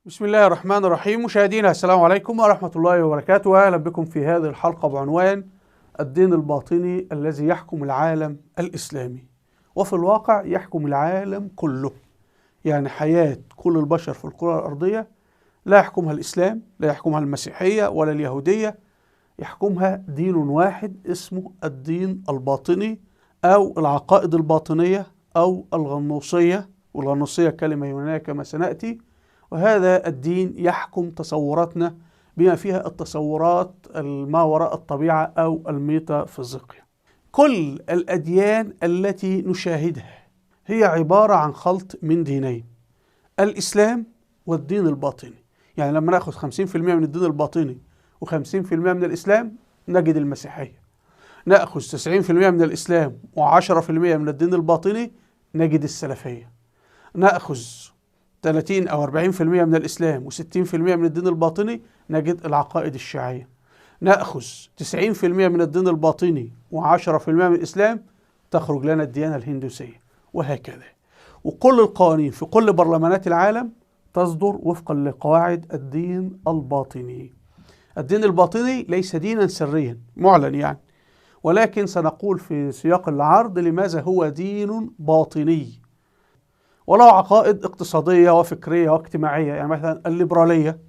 بسم الله الرحمن الرحيم. مشاهدينا السلام عليكم ورحمة الله وبركاته، أهلا بكم في هذه الحلقة بعنوان الدين الباطني الذي يحكم العالم الإسلامي، وفي الواقع يحكم العالم كله. يعني حياة كل البشر في الكرة الأرضية لا يحكمها الإسلام، لا يحكمها المسيحية ولا اليهودية، يحكمها دين واحد اسمه الدين الباطني أو العقائد الباطنية أو الغنوصية، والغنوصية كلمة يونانية كما سنأتي. وهذا الدين يحكم تصوراتنا بما فيها التصورات ما وراء الطبيعة أو الميتافيزيقيا. كل الأديان التي نشاهدها هي عبارة عن خلط من دينين، الإسلام والدين الباطني. يعني لما نأخذ 50% من الدين الباطني و50% من الإسلام نجد المسيحية، نأخذ 90% من الإسلام و10% من الدين الباطني نجد السلفية، نأخذ 30 أو 40% من الإسلام و60% من الدين الباطني نجد العقائد الشيعية، نأخذ 90% من الدين الباطني و10% من الإسلام تخرج لنا الديانة الهندوسية، وهكذا. وكل القوانين في كل برلمانات العالم تصدر وفقا لقواعد الدين الباطني. الدين الباطني ليس دينا سريا معلن يعني، ولكن سنقول في سياق العرض لماذا هو دين باطني، وله عقائد اقتصادية وفكرية واجتماعية. يعني مثلا الليبرالية،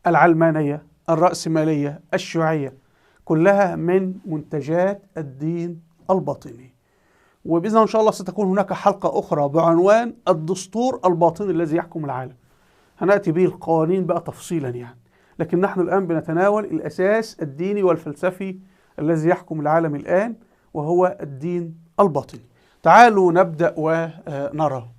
العلمانية، الرأسمالية، الشيوعية، كلها من منتجات الدين الباطني. وبإذن الله إن شاء الله ستكون هناك حلقة أخرى بعنوان الدستور الباطني الذي يحكم العالم، هنأتي به القوانين بقى تفصيلا يعني، لكن نحن الآن بنتناول الأساس الديني والفلسفي الذي يحكم العالم الآن، وهو الدين الباطني. تعالوا نبدأ ونرى.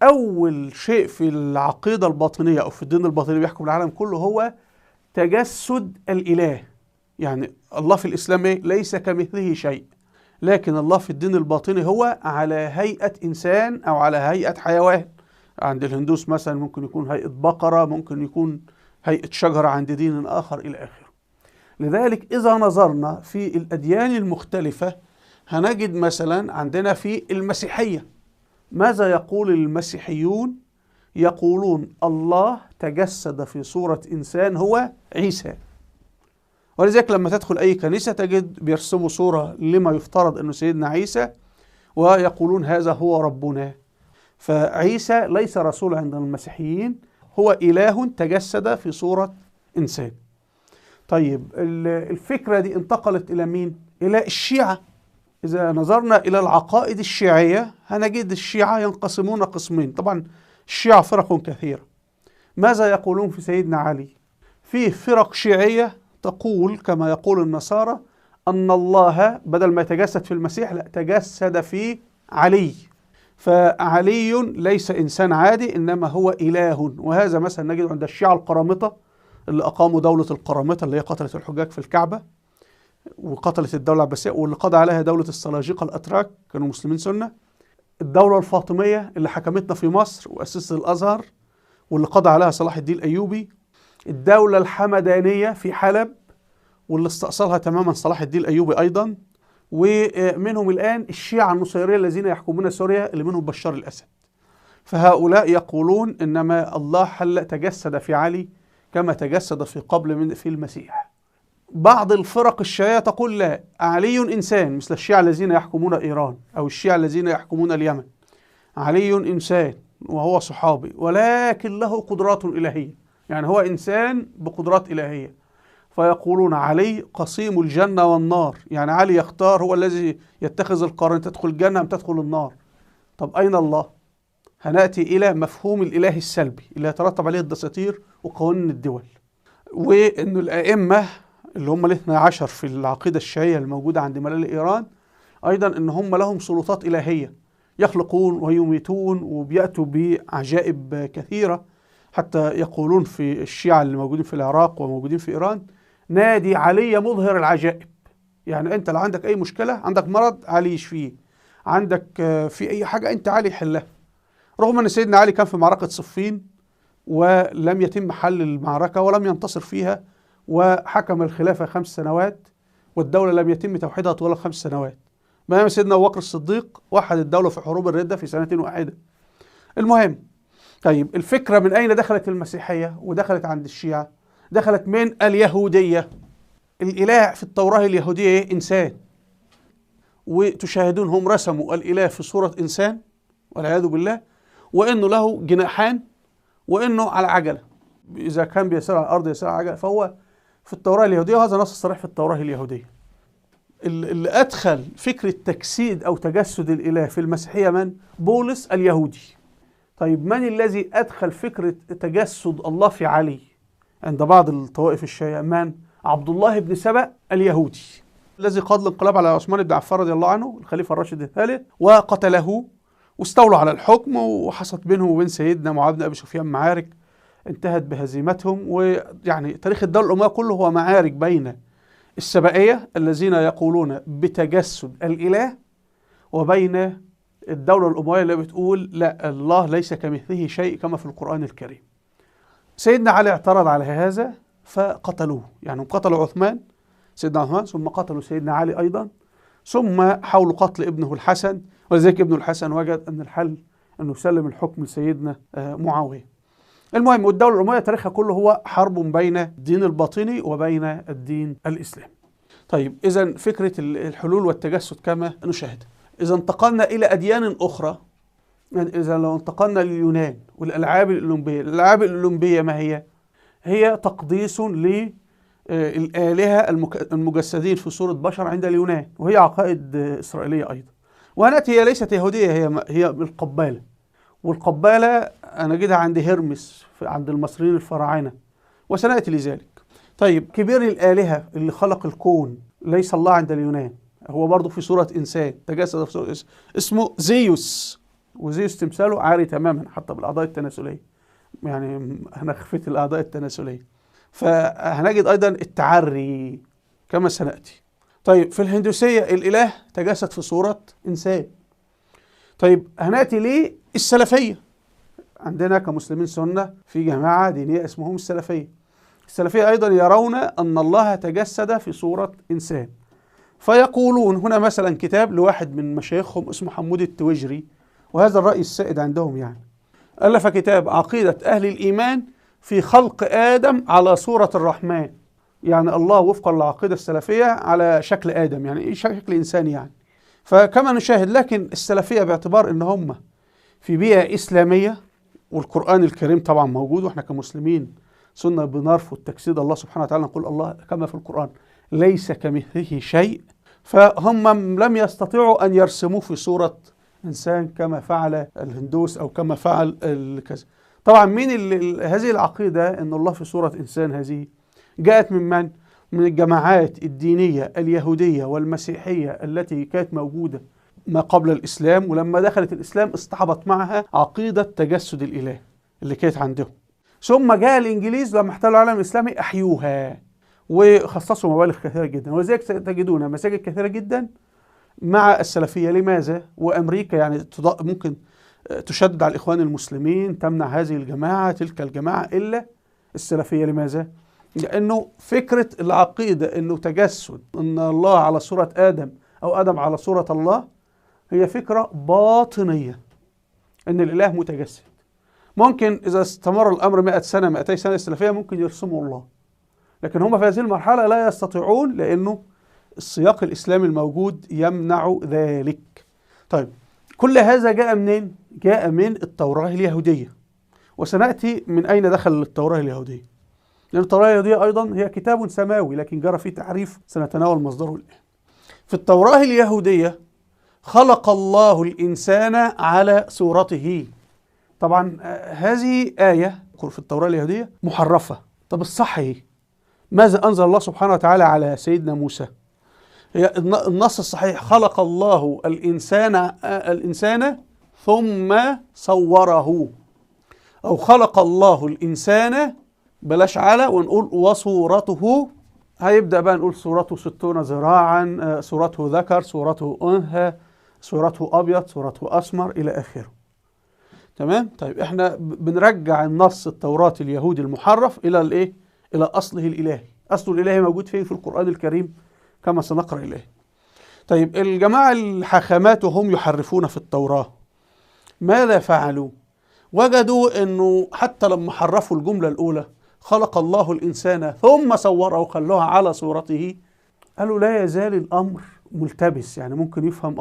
أول شيء في العقيدة الباطنية أو في الدين الباطني بيحكم العالم كله هو تجسد الإله. يعني الله في الإسلام ليس كمثله شيء، لكن الله في الدين الباطني هو على هيئة إنسان أو على هيئة حيوان. عند الهندوس مثلا ممكن يكون هيئة بقرة، ممكن يكون هيئة شجرة عند دين آخر إلى آخره. لذلك إذا نظرنا في الأديان المختلفة هنجد مثلا عندنا في المسيحية، ماذا يقول المسيحيون؟ يقولون الله تجسد في صورة إنسان هو عيسى. ولذلك لما تدخل أي كنيسة تجد بيرسموا صورة لما يفترض أنه سيدنا عيسى، ويقولون هذا هو ربنا. فعيسى ليس رسول عند المسيحيين، هو إله تجسد في صورة إنسان. طيب الفكرة دي انتقلت إلى مين؟ إلى الشيعة. إذا نظرنا إلى العقائد الشيعية هنجد الشيعة ينقسمون قسمين. طبعا الشيعة فرق كثيرة. ماذا يقولون في سيدنا علي؟ فيه فرق شيعية تقول كما يقول النصارى أن الله بدل ما يتجسد في المسيح لا تجسد في علي، فعلي ليس إنسان عادي إنما هو إله. وهذا مثلا نجد عند الشيعة القرامطة اللي أقاموا دولة القرامطة اللي هي قتلت الحجاج في الكعبة وقتلت الدولة العباسية، واللي قضى عليها دولة السلاجقة الأتراك كانوا مسلمين سنة. الدولة الفاطمية اللي حكمتنا في مصر وأسست الأزهر واللي قضى عليها صلاح الدين الأيوبي. الدولة الحمدانية في حلب واللي استأصلها تماما صلاح الدين الأيوبي أيضا. ومنهم الآن الشيعة النصيرية الذين يحكمون سوريا اللي منهم بشار الأسد. فهؤلاء يقولون إنما الله تجسد في علي كما تجسد في المسيح. بعض الفرق الشيعية تقول لا، علي إنسان مثل الشيعة الذين يحكمون إيران أو الشيعة الذين يحكمون اليمن. علي إنسان وهو صحابي ولكن له قدرات إلهية، يعني هو إنسان بقدرات إلهية. فيقولون علي قسيم الجنة والنار، يعني علي يختار، هو الذي يتخذ القرار تدخل الجنة أم تدخل النار. طب أين الله؟ هنأتي إلى مفهوم الإله السلبي اللي يترتب عليه الدساتير وقوانين الدول، وأن الأئمة اللي هم الاثنى عشر في العقيدة الشيعية الموجودة عند ملال إيران أيضا أن هم لهم سلطات إلهية، يخلقون ويميتون وبيأتوا بعجائب كثيرة. حتى يقولون في الشيعة اللي موجودين في العراق وموجودين في إيران نادي علي مظهر العجائب. يعني أنت لو عندك أي مشكلة، عندك مرض علي يشفيه، عندك في أي حاجة أنت علي يحلها. رغم أن سيدنا علي كان في معركة صفين ولم يتم حل المعركة ولم ينتصر فيها، وحكم الخلافة 5 سنوات والدولة لم يتم توحيدها طوال 5 سنوات. بينما سيدنا أبو بكر الصديق وحد الدولة في حروب الردة في سنة واحدة. المهم، طيب الفكرة من أين دخلت المسيحية ودخلت عند الشيعة؟ دخلت من اليهودية. الإله في التوراة اليهودية إنسان، وتشاهدون هم رسموا الإله في صورة إنسان والعياذ بالله، وإنه له جناحان، وإنه على عجلة، إذا كان بيسير على الأرض يسير على عجلة. فهو في التوراة اليهودية، وهذا نص صريح في التوراة اليهودية. اللي أدخل فكرة تجسيد أو تجسد الإله في المسيحية من؟ بولس اليهودي. طيب من الذي أدخل فكرة تجسد الله في علي عند بعض الطوائف الشيعية؟ من؟ عبد الله بن سبأ اليهودي، الذي قاد الانقلاب على عثمان بن عفان رضي الله عنه الخليفة الراشد الثالث، وقتله، واستولوا على الحكم، وحصلت بينهم وبين سيدنا معاوية بن أبي سفيان معارك انتهت بهزيمتهم. ويعني تاريخ الدولة الأموية كله هو معارك بين السبائية الذين يقولون بتجسد الإله، وبين الدولة الأموية اللي بتقول لا، الله ليس كمثله شيء كما في القرآن الكريم. سيدنا علي اعترض على هذا فقتلوه، يعني قتلوا عثمان، سيدنا عثمان، ثم قتلوا سيدنا علي أيضا، ثم حاولوا قتل ابنه الحسن، ولذلك ابنه الحسن وجد أن الحل أنه يسلم الحكم لسيدنا معاوية. المهم، والدولة الأموية تاريخها كله هو حرب بين الدين الباطني وبين الدين الإسلامي. طيب إذا فكرة الحلول والتجسد كما نشاهد. إذا انتقلنا إلى أديان أخرى، يعني إذا لو انتقلنا لليونان والألعاب الأولمبية، الألعاب الأولمبية ما هي؟ هي تقديس للآلهة المجسدين في صورة بشر عند اليونان، وهي عقائد إسرائيلية أيضا. وهنأتي هي ليست يهودية، هي القبالة. والقبالة أنا جدها عند هرمس عند المصريين الفراعنة، وسنأتي لذلك. طيب كبير الآلهة اللي خلق الكون ليس الله عند اليونان، هو برضه في صورة إنسان تجسد في صورة اسمه زيوس، وزيوس تمثاله عاري تماما حتى بالأعضاء التناسلية، يعني أنا خفيت الأعضاء التناسلية. فهنجد أيضا التعري كما سنأتي. طيب في الهندوسية الإله تجسد في صورة إنسان. طيب هنأتي ليه السلفية. عندنا كمسلمين سنة في جماعة دينية اسمهم السلفية. السلفية أيضا يرون أن الله تجسد في صورة إنسان، فيقولون هنا مثلا كتاب لواحد من مشايخهم اسمه حمود التويجري، وهذا الرأي السائد عندهم، يعني ألف كتاب عقيدة أهل الإيمان في خلق آدم على صورة الرحمن، يعني الله وفقا للعقيدة السلفية على شكل آدم، يعني شكل إنسان يعني. فكما نشاهد، لكن السلفية باعتبار أن هم في بيئة إسلامية، والقرآن الكريم طبعا موجود، وإحنا كمسلمين سنة بنرفض تجسيد الله سبحانه وتعالى، نقول الله كما في القرآن ليس كمثله شيء، فهم لم يستطيعوا أن يرسموه في صورة إنسان كما فعل الهندوس أو كما فعل كذا. طبعا مين هذه العقيدة أن الله في صورة إنسان هذه جاءت من من؟ من الجماعات الدينية اليهودية والمسيحية التي كانت موجودة ما قبل الإسلام، ولما دخلت الإسلام اصطحبت معها عقيدة تجسد الإله اللي كانت عندهم. ثم جاء الإنجليز لما احتلوا العالم الإسلامي أحيوها وخصصوا مبالغ كثيرة جدا، ولذلك تجدون مساجد كثيرة جدا مع السلفية. لماذا؟ وأمريكا يعني ممكن تشدد على الإخوان المسلمين، تمنع هذه الجماعة تلك الجماعة، إلا السلفية. لماذا؟ لأنه فكرة العقيدة أنه تجسد أن الله على صورة آدم أو آدم على صورة الله هي فكرة باطنية، أن الإله متجسد. ممكن إذا استمر الأمر 100 سنة 200 سنة السلفية ممكن يرسموا الله، لكن هم في هذه المرحلة لا يستطيعون، لأنه السياق الإسلامي الموجود يمنع ذلك. طيب كل هذا جاء منين؟ جاء من التوراة اليهودية، وسنأتي من أين دخل التوراة اليهودية، لأن التوراة اليهودية أيضا هي كتاب سماوي لكن جرى فيه تحريف سنتناول مصدره الآن. في التوراة اليهودية خلق الله الإنسان على صورته. طبعا هذه آية في التوراة اليهودية محرفة. طب الصح ايه؟ ماذا أنزل الله سبحانه وتعالى على سيدنا موسى؟ هي النص الصحيح خلق الله الإنسان ثم صوره، أو خلق الله الإنسان بلاش على ونقول وصورته. هيبدأ بقى نقول صورته 60 ذراعا، صورته ذكر، صورته أنثى، صورته أبيض، صورته أسمر، إلى آخره. تمام؟ طيب احنا بنرجع النص التوراة اليهودي المحرف إلى الإيه؟ إلى أصله الإلهي. أصله الإلهي موجود فين؟ في القرآن الكريم كما سنقرأ إليه. طيب الجماعة الحاخامات وهم يحرفون في التوراة ماذا فعلوا؟ وجدوا انه حتى لما حرفوا الجملة الأولى خلق الله الإنسان ثم صوره وخلوها على صورته، قالوا لا يزال الأمر ملتبس، يعني ممكن يفهم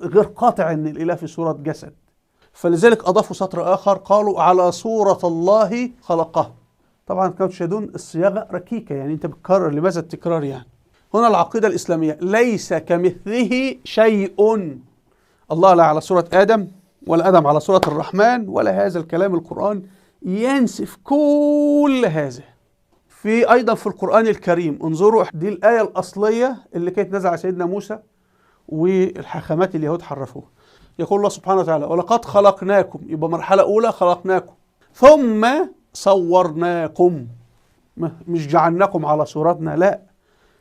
غير قاطع ان الإله في صورة جسد. فلذلك أضافوا سطر آخر قالوا على صورة الله خلقه. طبعا كانوا تشاهدون الصياغة ركيكة، يعني أنت بتكرر، لماذا التكرار يعني؟ هنا العقيدة الإسلامية ليس كمثله شيء. الله لا على صورة آدم ولا آدم على صورة الرحمن ولا هذا الكلام. القرآن ينسف كل هذا. في أيضا في القرآن الكريم انظروا، دي الآية الأصلية اللي كانت نازلة على سيدنا موسى والحاخامات اليهود حرفوها. يقول الله سبحانه وتعالى ولقد خلقناكم، يبقى مرحلة أولى خلقناكم ثم صورناكم، مش جعلناكم على صورتنا، لا،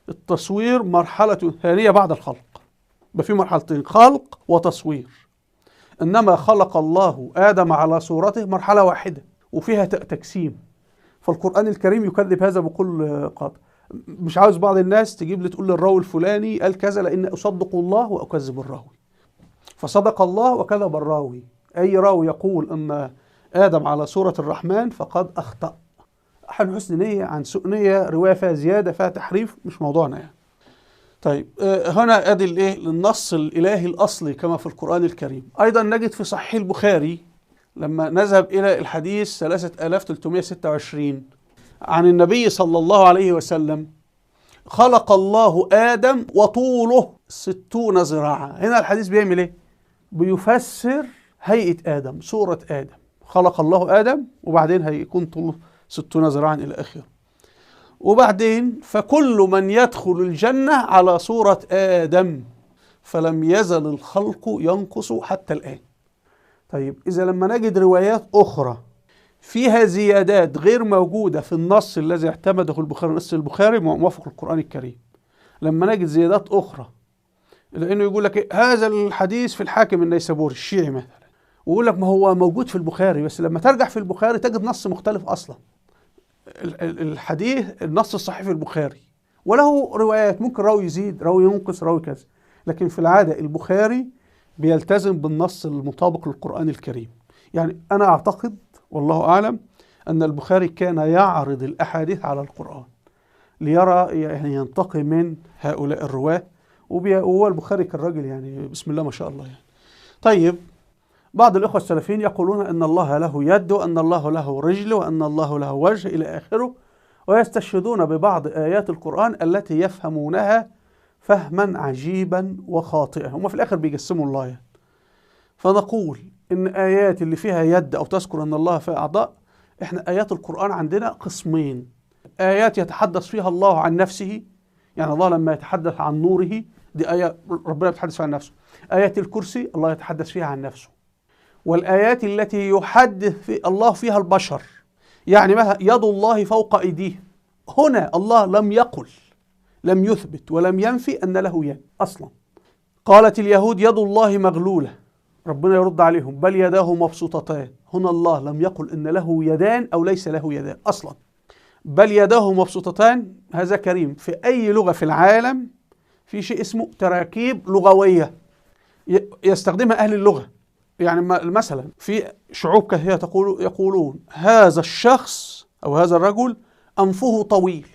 التصوير مرحلة ثانية بعد الخلق. يبقى في مرحلتين، خلق وتصوير. إنما خلق الله آدم على صورته مرحلة واحدة وفيها تجسيم. فالقرآن الكريم يكذب هذا بكل قاطع. مش عاوز بعض الناس تجيب لي تقول لي الراوي الفلاني قال كذا، لأن أصدق الله وأكذب الراوي. فصدق الله وكذب الراوي. أي راوي يقول أن آدم على صورة الرحمن فقد أخطأ عن حسن نية، عن سوء نية، رواية فيها زيادة، فيها تحريف، مش موضوعنا يعني. طيب هنا أدي النص الإلهي الأصلي كما في القرآن الكريم. أيضا نجد في صحيح البخاري لما نذهب إلى الحديث 3326 عن النبي صلى الله عليه وسلم خلق الله آدم وطوله 60 ذراعا. هنا الحديث بيعمل إيه؟ بيفسر هيئة آدم، صورة آدم. خلق الله آدم وبعدين هيكون طوله 60 ذراعا إلى آخره. وبعدين فكل من يدخل الجنة على صورة آدم فلم يزل الخلق ينقص حتى الآن. طيب إذا لما نجد روايات أخرى فيها زيادات غير موجودة في النص الذي اعتمده البخاري، نص البخاري موافق القرآن الكريم، لما نجد زيادات أخرى، لأنه يقول لك هذا الحديث في الحاكم النيسابوري الشيعي مثلا، ويقول لك ما هو موجود في البخاري، بس لما ترجع في البخاري تجد نص مختلف أصلا. الحديث النص الصحيح في البخاري وله روايات، ممكن راوي يزيد، راوي ينقص، راوي كذا، لكن في العادة البخاري بيلتزم بالنص المطابق للقرآن الكريم. يعني أنا أعتقد والله أعلم أن البخاري كان يعرض الأحاديث على القرآن ليرى، يعني ينتقي من هؤلاء الرواة، وهو البخاري كالراجل يعني بسم الله ما شاء الله يعني. طيب بعض الإخوة السلفيين يقولون أن الله له يد وأن الله له رجل وأن الله له وجه إلى آخره، ويستشهدون ببعض آيات القرآن التي يفهمونها فهما عجيبا وخاطئا. هم في الآخر بيجسموا الله يعني. فنقول إن آيات اللي فيها يد أو تذكر أن الله فيها أعضاء، إحنا آيات القرآن عندنا قسمين: آيات يتحدث فيها الله عن نفسه، يعني الله لما يتحدث عن نوره دي آية ربنا يتحدث فيها عن نفسه. آيات الكرسي الله يتحدث فيها عن نفسه. والآيات التي يحدث في الله فيها البشر، يعني مثلا يد الله فوق أيديه، هنا الله لم يقل، لم يثبت ولم ينفي أن له يد أصلا. قالت اليهود يد الله مغلولة، ربنا يرد عليهم بل يداه مبسوطتان. هنا الله لم يقل إن له يدان أو ليس له يدان أصلا، بل يداه مبسوطتان. هذا كريم. في أي لغة في العالم في شيء اسمه تراكيب لغوية يستخدمها أهل اللغة. يعني مثلا في شعوب كثيرة يقولون هذا الشخص أو هذا الرجل أنفه طويل،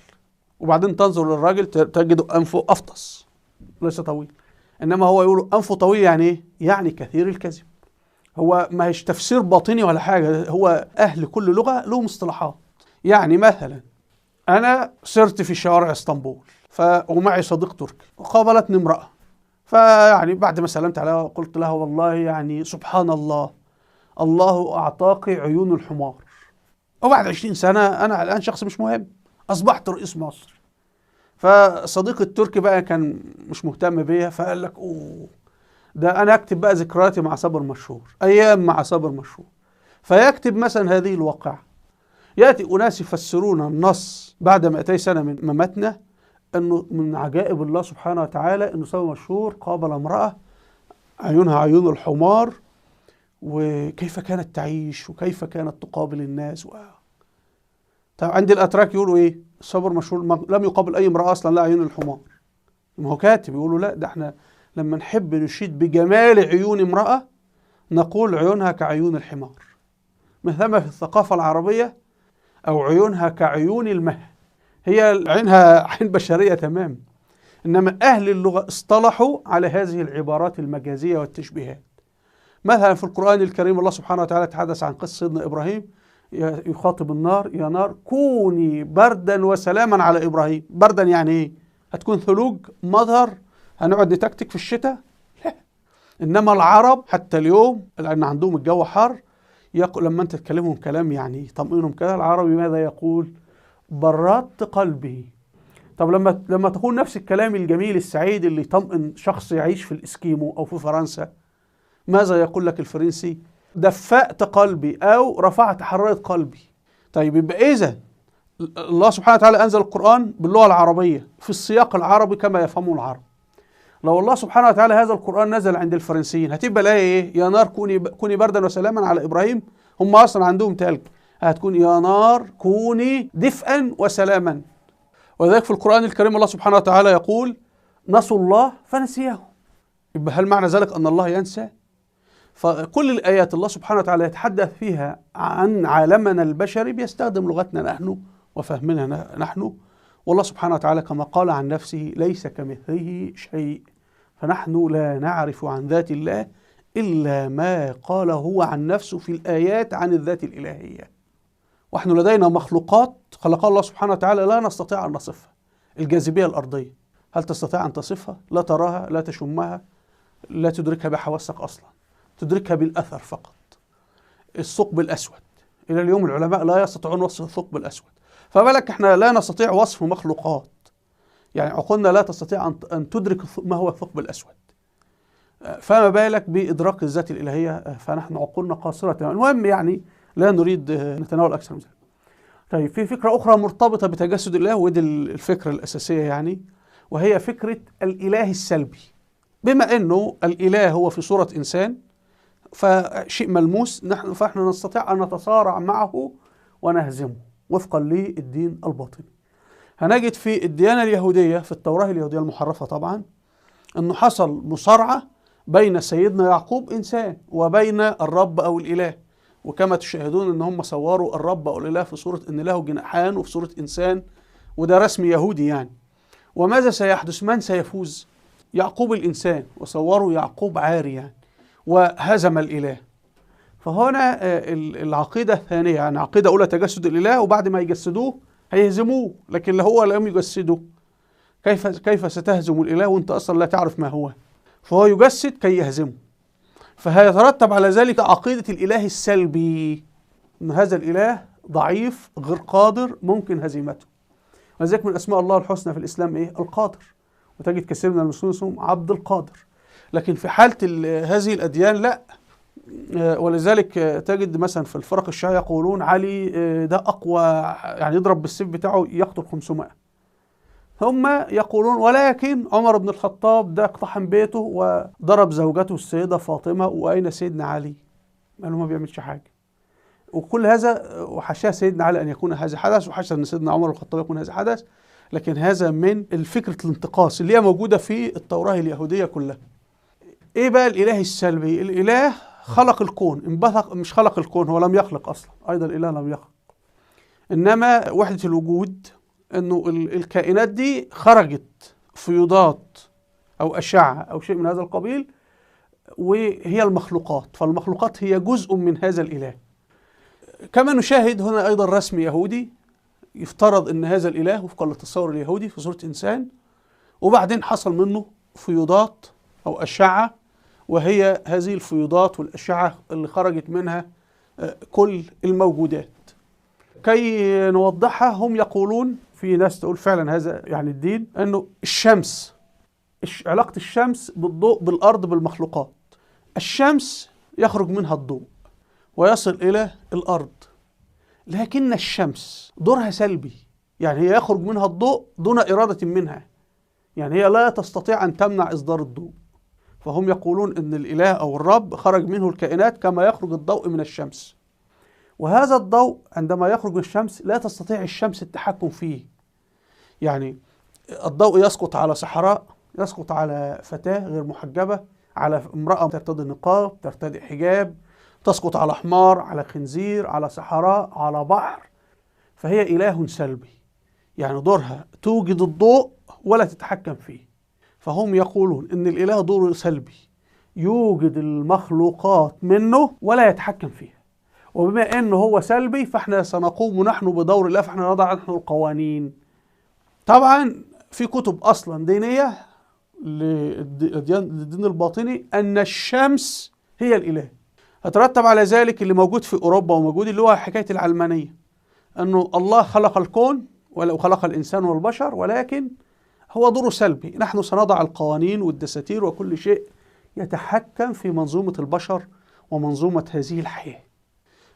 وبعدين تنظر للراجل تجد أنفه أفطس ليس طويل، إنما هو يقول أنفه طويل يعني إيه؟ يعني كثير الكذب. هو ما هيش تفسير باطني ولا حاجة، هو أهل كل لغة له مصطلحات. يعني مثلا أنا سرت في شوارع اسطنبول ومعي صديق تركي وقابلتني امرأة، فيعني بعد ما سلمت عليها قلت لها والله يعني سبحان الله، الله أعطاك عيون الحمار. وبعد 20 سنة أنا الآن شخص مش مهم، أصبحت رئيس مصر. فصديق التركي بقى كان مش مهتم بيها، فقال لك أوه ده أنا أكتب بقى ذكرياتي مع صابر مشهور، أيام مع صابر مشهور. فيكتب مثلا هذه الواقعة. يأتي أناس يفسرون النص بعد 200 سنة من مماتنا أنه من عجائب الله سبحانه وتعالى أنه صابر مشهور قابل امرأة عيونها عيون الحمار، وكيف كانت تعيش وكيف كانت تقابل الناس. طيب عند الأتراك يقولوا إيه؟ صابر مشهور لم يقابل أي امرأة أصلا لا عيون الحمار. ما هو كاتب يقولوا لا، ده احنا لما نحب نشيد بجمال عيون امرأة نقول عيونها كعيون الحمار. مهمة في الثقافة العربية أو عيونها كعيون المه، هي عينها عين بشرية تمام، إنما أهل اللغة اصطلحوا على هذه العبارات المجازية والتشبيهات. مثلا في القرآن الكريم الله سبحانه وتعالى تحدث عن قصة سيدنا إبراهيم، يخاطب النار: يا نار كوني بردا وسلاما على إبراهيم. بردا يعني إيه؟ هتكون ثلوج مطر هنقعد نتكتك في الشتاء؟ لا. إنما العرب حتى اليوم لأن عندهم الجو حار، لما أنت تكلمهم كلام يعني طمئنهم كده، العربي ماذا يقول؟ بردت قلبي. طب لما تقول نفس الكلام الجميل السعيد اللي يطمئن شخص يعيش في الإسكيمو أو في فرنسا، ماذا يقول لك الفرنسي؟ دفأت قلبي أو رفعت حرارة قلبي. طيب يبقى إذا الله سبحانه وتعالى أنزل القرآن باللغة العربية في السياق العربي كما يفهمه العرب. لو الله سبحانه وتعالى هذا القرآن نزل عند الفرنسيين هتبقى الآية إيه؟ يا نار كوني بردا وسلاما على إبراهيم. هم أصلا عندهم تلج، هتكون يا نار كوني دفئا وسلاما. ولذلك في القرآن الكريم الله سبحانه وتعالى يقول: نسوا الله فنسيهم. يبقى هل معنى ذلك أن الله ينسى؟ فكل الآيات الله سبحانه وتعالى يتحدث فيها عن عالمنا البشري بيستخدم لغتنا نحن وفهمنا نحن، والله سبحانه وتعالى كما قال عن نفسه: ليس كمثله شيء، فنحن لا نعرف عن ذات الله إلا ما قال هو عن نفسه في الآيات عن الذات الإلهية. ونحن لدينا مخلوقات خلقها الله سبحانه وتعالى لا نستطيع أن نصفها. الجاذبية الأرضية، هل تستطيع أن تصفها؟ لا تراها، لا تشمها، لا تدركها بحواسك أصلا، تدركها بالأثر فقط. الثقب الأسود، إلى اليوم العلماء لا يستطيعون وصف الثقب الأسود، فبالك احنا لا نستطيع وصف مخلوقات، يعني عقولنا لا تستطيع أن تدرك ما هو الثقب الأسود، فما بالك بإدراك الذات الإلهية؟ فنحن عقولنا قاصرة تماما. المهم يعني لا نريد نتناول أكثر من ذلك. طيب في فكرة أخرى مرتبطة بتجسد الله، ودي الفكرة الأساسية يعني، وهي فكرة الإله السلبي. بما أنه الإله هو في صورة إنسان فشيء ملموس، فإحنا نستطيع أن نتصارع معه ونهزمه وفقا للدين الباطني. هنجد في الديانة اليهودية في التوراة اليهودية المحرفة طبعا أنه حصل مصارعة بين سيدنا يعقوب إنسان وبين الرب أو الإله، وكما تشاهدون أن هم صوروا الرب أو الإله في صورة أن له جناحان وفي صورة إنسان، وده رسم يهودي يعني. وماذا سيحدث؟ من سيفوز؟ يعقوب الإنسان، وصوروا يعقوب عاري يعني، وهزم الإله. فهنا العقيدة الثانية، يعني عقيدة أولى تجسد الإله، وبعد ما يجسدوه هيهزموه، لكن هو لم يجسده كيف ستهزم الإله وأنت أصلا لا تعرف ما هو؟ فهو يجسد كي يهزمه. فهيترتب على ذلك عقيدة الإله السلبي، أن هذا الإله ضعيف غير قادر ممكن هزيمته. ولذلك من أسماء الله الحسنى في الإسلام إيه؟ القادر، وتجد كثير من المسلمين اسمهم عبد القادر. لكن في حالة هذه الأديان لا، ولذلك تجد مثلا في الفرق الشيعية يقولون علي ده أقوى، يعني يضرب بالسيف بتاعه يقتل 500. ثم يقولون ولكن عمر بن الخطاب ده اقتحم بيته وضرب زوجته السيدة فاطمة، وأين سيدنا علي؟ قالوا ما بيعملش حاجة. وكل هذا وحاشاه سيدنا علي أن يكون هذا حدث، وحاشا أن سيدنا عمر بن الخطاب يكون هذا حدث، لكن هذا من الفكرة الانتقاص اللي هي موجودة في التوراة اليهودية كلها. إيه بقى الإله السلبي؟ الإله خلق الكون، انبثق، مش خلق الكون، هو لم يخلق أصلا، أيضا الإله لم يخلق، إنما وحدة الوجود أنه الكائنات دي خرجت فيضات أو أشعة أو شيء من هذا القبيل، وهي المخلوقات، فالمخلوقات هي جزء من هذا الإله. كما نشاهد هنا أيضا رسم يهودي يفترض أن هذا الإله وفقا للتصور اليهودي في صورة إنسان، وبعدين حصل منه فيضات أو أشعة، وهي هذه الفيضات والأشعة اللي خرجت منها كل الموجودات. كي نوضحها، هم يقولون، في ناس تقول فعلا هذا يعني الدين، أنه الشمس، علاقة الشمس بالضوء بالأرض بالمخلوقات، الشمس يخرج منها الضوء ويصل إلى الأرض، لكن الشمس دورها سلبي، يعني هي يخرج منها الضوء دون إرادة منها، يعني هي لا تستطيع أن تمنع إصدار الضوء. فهم يقولون أن الإله أو الرب خرج منه الكائنات كما يخرج الضوء من الشمس، وهذا الضوء عندما يخرج من الشمس لا تستطيع الشمس التحكم فيه. يعني الضوء يسقط على صحراء، يسقط على فتاة غير محجبة، على امرأة ترتدي نقاب، ترتدي حجاب، تسقط على حمار، على خنزير، على صحراء، على بحر، فهي إله سلبي، يعني دورها توجد الضوء ولا تتحكم فيه. فهم يقولون إن الإله دوره سلبي، يوجد المخلوقات منه ولا يتحكم فيها، وبما إنه هو سلبي فإحنا سنقوم نحن بدور الله، فإحنا نضع نحن القوانين. طبعا في كتب أصلا دينية للدين الباطني أن الشمس هي الإله. هترتب على ذلك اللي موجود في أوروبا وموجود اللي هو حكاية العلمانية، أنه الله خلق الكون وخلق الإنسان والبشر، ولكن هو دوره سلبي، نحن سنضع القوانين والدساتير وكل شيء يتحكم في منظومة البشر ومنظومة هذه الحياة.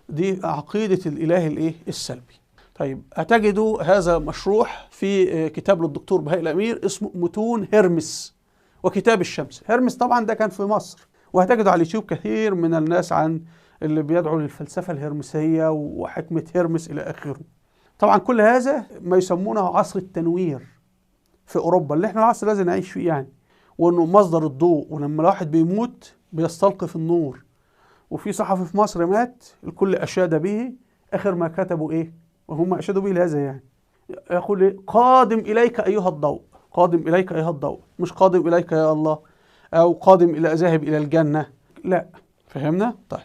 دي عقيدة الإله السلبي. طيب هتجدوا هذا مشروح في كتاب للدكتور بهاء الأمير اسمه متون هرمس وكتاب الشمس. هرمس طبعا ده كان في مصر، وهتجدوا على اليوتيوب كثير من الناس عن اللي بيدعوا للفلسفة الهرمسية وحكمة هرمس إلى آخره. طبعا كل هذا ما يسمونه عصر التنوير في أوروبا اللي احنا العصر الذي نعيش فيه يعني، وأنه مصدر الضوء، ولما الواحد بيموت بيستلقف النور. وفي صحفي في مصر مات الكل أشاد به، آخر ما كتبوا إيه؟ وهم أشادوا به لهذا يعني، يقول إيه؟ قادم إليك أيها الضوء، قادم إليك أيها الضوء، مش قادم إليك يا الله، أو قادم إلى ذاهب إلى الجنة، لا. فهمنا؟ طيب.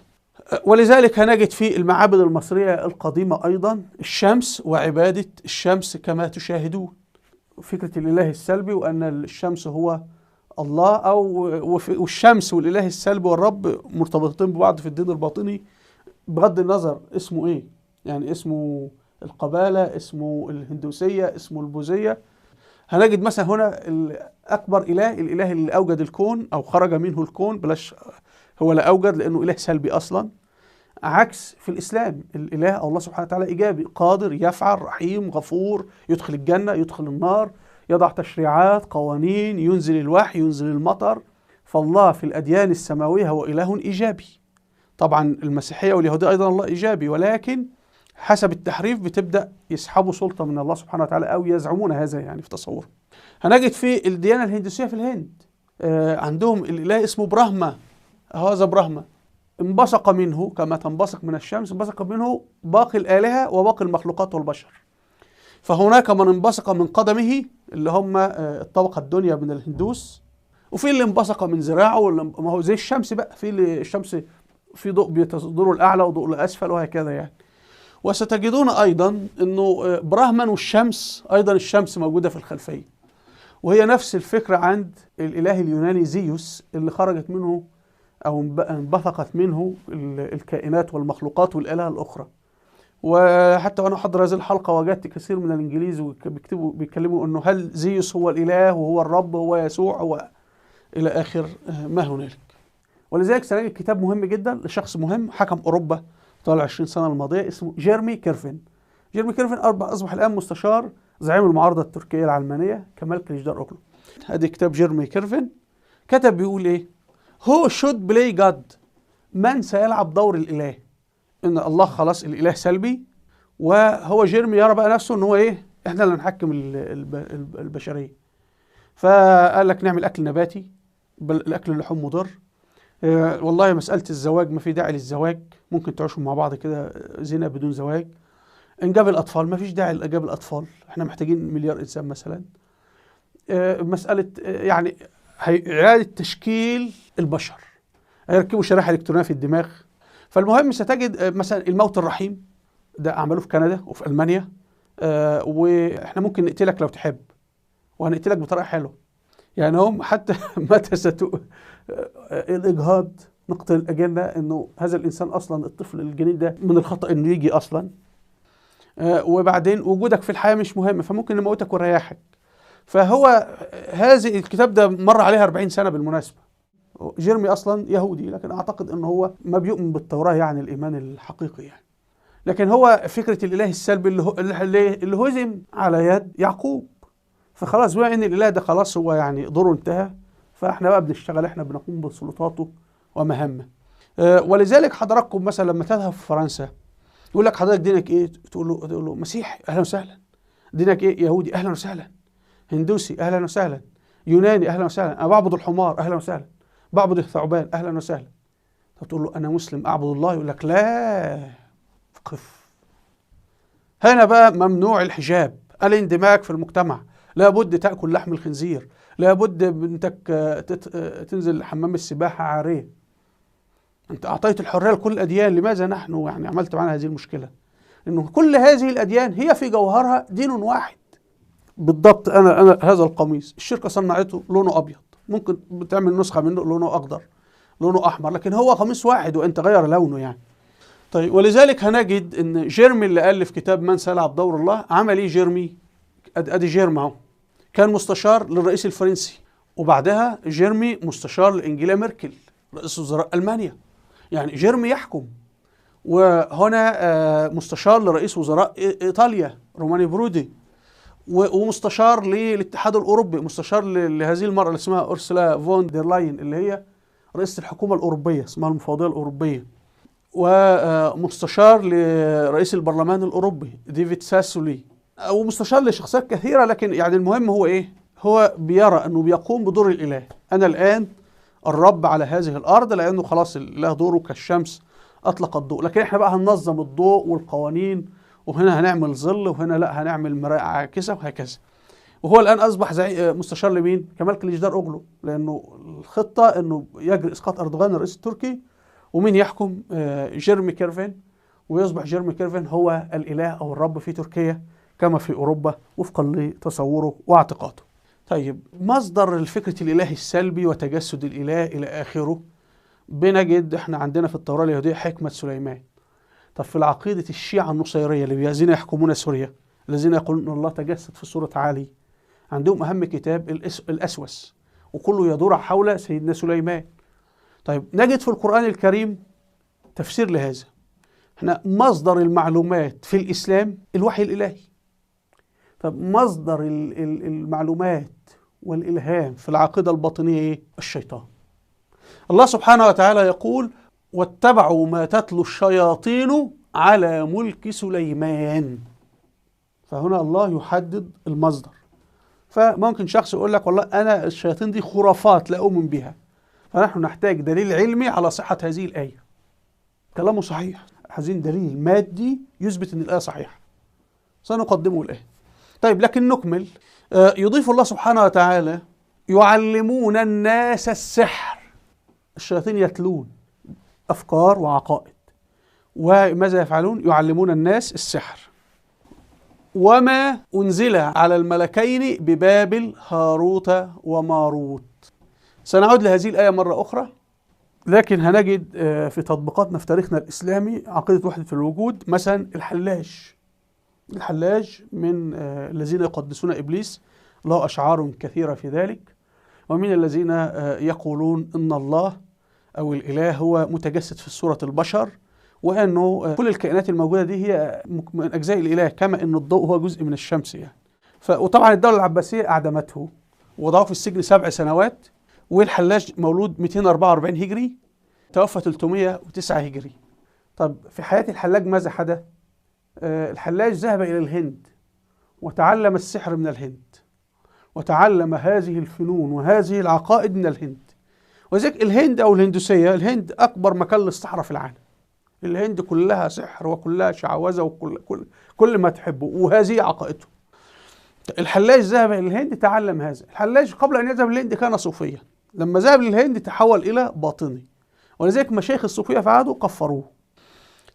ولذلك هنجد في المعابد المصرية القديمة أيضا الشمس وعبادة الشمس كما تشاهدون، فكرة الإله السلبي وأن الشمس هو الله، والشمس والإله السلبي والرب مرتبطين ببعض في الدين الباطني بغض النظر اسمه إيه، يعني اسمه القبالة، اسمه الهندوسية، اسمه البوذية. هنجد مثلا هنا أكبر الإله اللي أوجد الكون أو خرج منه الكون، بلاش هو لا أوجد لأنه إله سلبي أصلا، عكس في الإسلام الإله الله سبحانه وتعالى إيجابي، قادر، يفعل، رحيم، غفور، يدخل الجنة، يدخل النار، يضع تشريعات، قوانين، ينزل الوحي، ينزل المطر. فالله في الأديان السماوية هو إله إيجابي. طبعا المسيحية واليهودية أيضا الله إيجابي، ولكن حسب التحريف بتبدأ يسحبوا سلطة من الله سبحانه وتعالى أو يزعمون هذا يعني في تصور. هنجد في الديانة الهندوسية في الهند عندهم الإله اسمه برهما. هذا برهما انبثق منه كما تنبثق من الشمس، انبثق منه باقي الآلهة وباقي المخلوقات والبشر. فهناك من انبثق من قدمه اللي هم الطبقة الدنيا من الهندوس، وفي اللي انبثق من ذراعه، ما هو زي الشمس بقى، في اللي الشمس في ضوء بيتصدره الأعلى وضوء الأسفل وهكذا يعني. وستجدون أيضا أنه برهما والشمس أيضا الشمس موجودة في الخلفية، وهي نفس الفكرة عند الإله اليوناني زيوس اللي خرجت منه أو انبثقت منه الكائنات والمخلوقات والآلهة الأخرى. وحتى وأنا أحضر هذه الحلقة وجدت كثير من الإنجليز بيتكلموا أنه هل زيوس هو الإله وهو الرب وهو يسوع هو إلى آخر ما هنالك. ولذلك سنجد كتاب مهم جدا لشخص مهم حكم أوروبا طوال 20 سنة الماضية اسمه جيرمي كيرفين. جيرمي كيرفين أصبح الآن مستشار زعيم المعارضة التركية العلمانية كمال كليجدار أوغلو. هذا كتاب جيرمي كيرفين، كتب بيقول إيه؟ Who should play God؟ من سيلعب دور الإله؟ إن الله خلاص الإله سلبي، وهو جيرمي يرى بقى نفسه إن هو إيه؟ إحنا اللي نحكم البشرية. فقال لك نعمل أكل نباتي، الأكل اللحوم مضر. والله مسألة الزواج ما في داعي للزواج، ممكن تعيشوا مع بعض كده زنا بدون زواج. إنجاب الأطفال ما فيش داعي لإنجاب الأطفال، إحنا محتاجين مليار إنسان مثلا. مسألة يعني إعادة تشكيل البشر، هيركبوا شريحة إلكترونية في الدماغ. فالمهم ستجد مثلا الموت الرحيم ده عملوه في كندا وفي ألمانيا، وإحنا ممكن نقتلك لو تحب، وهنقتلك بطريقة حلوة. يعني هم حتى متى الإجهاض، نقتل الأجنة، إنه هذا الإنسان أصلا الطفل الجنين ده من الخطأ إنه يجي أصلا، وبعدين وجودك في الحياة مش مهم، فممكن نموتك ونريحك. فهو هذه الكتاب ده مر عليها 40 سنة بالمناسبة. جيرمي أصلا يهودي، لكن أعتقد أنه هو ما بيؤمن بالتوراة يعني الإيمان الحقيقي يعني. لكن هو فكرة الإله السلبي اللي هزم على يد يعقوب. فخلاص بقى إن الإله ده خلاص هو يعني دوره انتهى، فإحنا بقى بنشتغل، إحنا بنقوم بسلطاته ومهمة. ولذلك حضراتكم مثلا لما تذهب في فرنسا يقول لك حضرتك دينك إيه؟ تقول له مسيحي، أهلا وسهلا. دينك إيه؟ يهودي، أهلا وسهلا. هندوسي، أهلا وسهلا. يوناني، أهلا وسهلا. أنا بعبد الحمار، أهلا وسهلا. بعبد الثعبان، أهلا وسهلا. فتقول له أنا مسلم أعبد الله، يقول لك لا، قف. هنا بقى ممنوع الحجاب، الاندماج في المجتمع، لابد تأكل لحم الخنزير، لابد بنتك تنزل حمام السباحة عارية. أنت أعطيت الحرية لكل الأديان، لماذا نحن يعني عملت معنا هذه المشكلة؟ إنه كل هذه الأديان هي في جوهرها دين واحد. بالضبط. أنا هذا القميص الشركة صنعته لونه أبيض، ممكن بتعمل نسخة منه لونه أخضر، لونه أحمر، لكن هو قميص واحد وأنت غير لونه يعني. طيب، ولذلك هنجد ان جيرمي اللي ألف كتاب من سيلعب دور الله، عمل ايه جيرمي؟ ادي جيرمي اهو، كان مستشار للرئيس الفرنسي، وبعدها جيرمي مستشار لانجيلا ميركل رئيس وزراء المانيا. يعني جيرمي يحكم. وهنا مستشار لرئيس وزراء ايطاليا روماني برودي، ومستشار للاتحاد الاوروبي، مستشار لهذه المرأة اللي اسمها اورسولا فون دير لاين اللي هي رئيسة الحكومة الاوروبية، اسمها المفوضية الاوروبية، ومستشار لرئيس البرلمان الأوروبي ديفيد ساسولي، ومستشار لشخصيات كثيرة. لكن يعني المهم هو إيه؟ هو بيرى أنه بيقوم بدور الإله. أنا الآن الرب على هذه الأرض، لأنه خلاص الإله دوره كالشمس أطلق الضوء، لكن إحنا بقى هننظم الضوء والقوانين، وهنا هنعمل ظل، وهنا لا هنعمل مراية عاكسة، وهكذا. وهو الآن أصبح مستشار لمين؟ كمال كليجدار أوغلو، لأنه الخطة أنه يجري إسقاط أردوغان الرئيس التركي، ومين يحكم؟ جيرمي كيرفن، ويصبح جيرمي كيرفن هو الإله أو الرب في تركيا كما في أوروبا وفقا لتصوره واعتقاده. طيب، مصدر الفكرة الإله السلبي وتجسد الإله إلى آخره، بنجد احنا عندنا في التوراة اليهودية حكمة سليمان. طب في العقيدة الشيعة النصيرية الذين يحكمون سوريا، الذين يقولون أن الله تجسد في سورة علي، عندهم أهم كتاب الأسوس، وكله يدور حول سيدنا سليمان. طيب، نجد في القرآن الكريم تفسير لهذا. احنا مصدر المعلومات في الإسلام الوحي الإلهي. طب مصدر المعلومات والإلهام في العقيدة الباطنية ايه؟ الشيطان. الله سبحانه وتعالى يقول: واتبعوا ما تتلو الشياطين على ملك سليمان. فهنا الله يحدد المصدر. فممكن شخص يقول لك والله أنا الشياطين دي خرافات لا أؤمن بها، فنحن نحتاج دليل علمي على صحة هذه الآية. كلامه صحيح، عايزين دليل مادي يثبت أن الآية صحيحة، سنقدمه الآن. طيب، لكن نكمل. يضيف الله سبحانه وتعالى: يعلمون الناس السحر. الشياطين يتلون أفكار وعقائد، وماذا يفعلون؟ يعلمون الناس السحر. وما أنزل على الملكين ببابل هاروت وماروت. سنعود لهذه الآية مرة أخرى، لكن هنجد في تطبيقاتنا في تاريخنا الإسلامي عقيدة وحدة الوجود. مثلا الحلاج من الذين يقدسون إبليس، له أشعار كثيرة في ذلك، ومن الذين يقولون إن الله أو الإله هو متجسد في صورة البشر، وأنه كل الكائنات الموجودة دي هي من أجزاء الإله، كما أن الضوء هو جزء من الشمس يعني. وطبعا الدولة العباسية أعدمته ووضعوه في السجن 7 سنوات. والحلاج مولود 244 هجري، توفى 309 هجري. طب في حياة الحلاج ماذا حدث؟ الحلاج ذهب إلى الهند وتعلم السحر من الهند، وتعلم هذه الفنون وهذه العقائد من الهند. وذلك الهند أو الهندوسية، الهند أكبر مكان للسحرة في العالم. الهند كلها سحر وكلها شعوذة وكل ما تحبه، وهذه عقائدته. الحلاج ذهب إلى الهند تعلم هذا. الحلاج قبل أن يذهب للهند كان صوفيا، لما ذهب للهند تحول إلى باطني، ولذلك مشايخ الصوفية في عهده كفروه.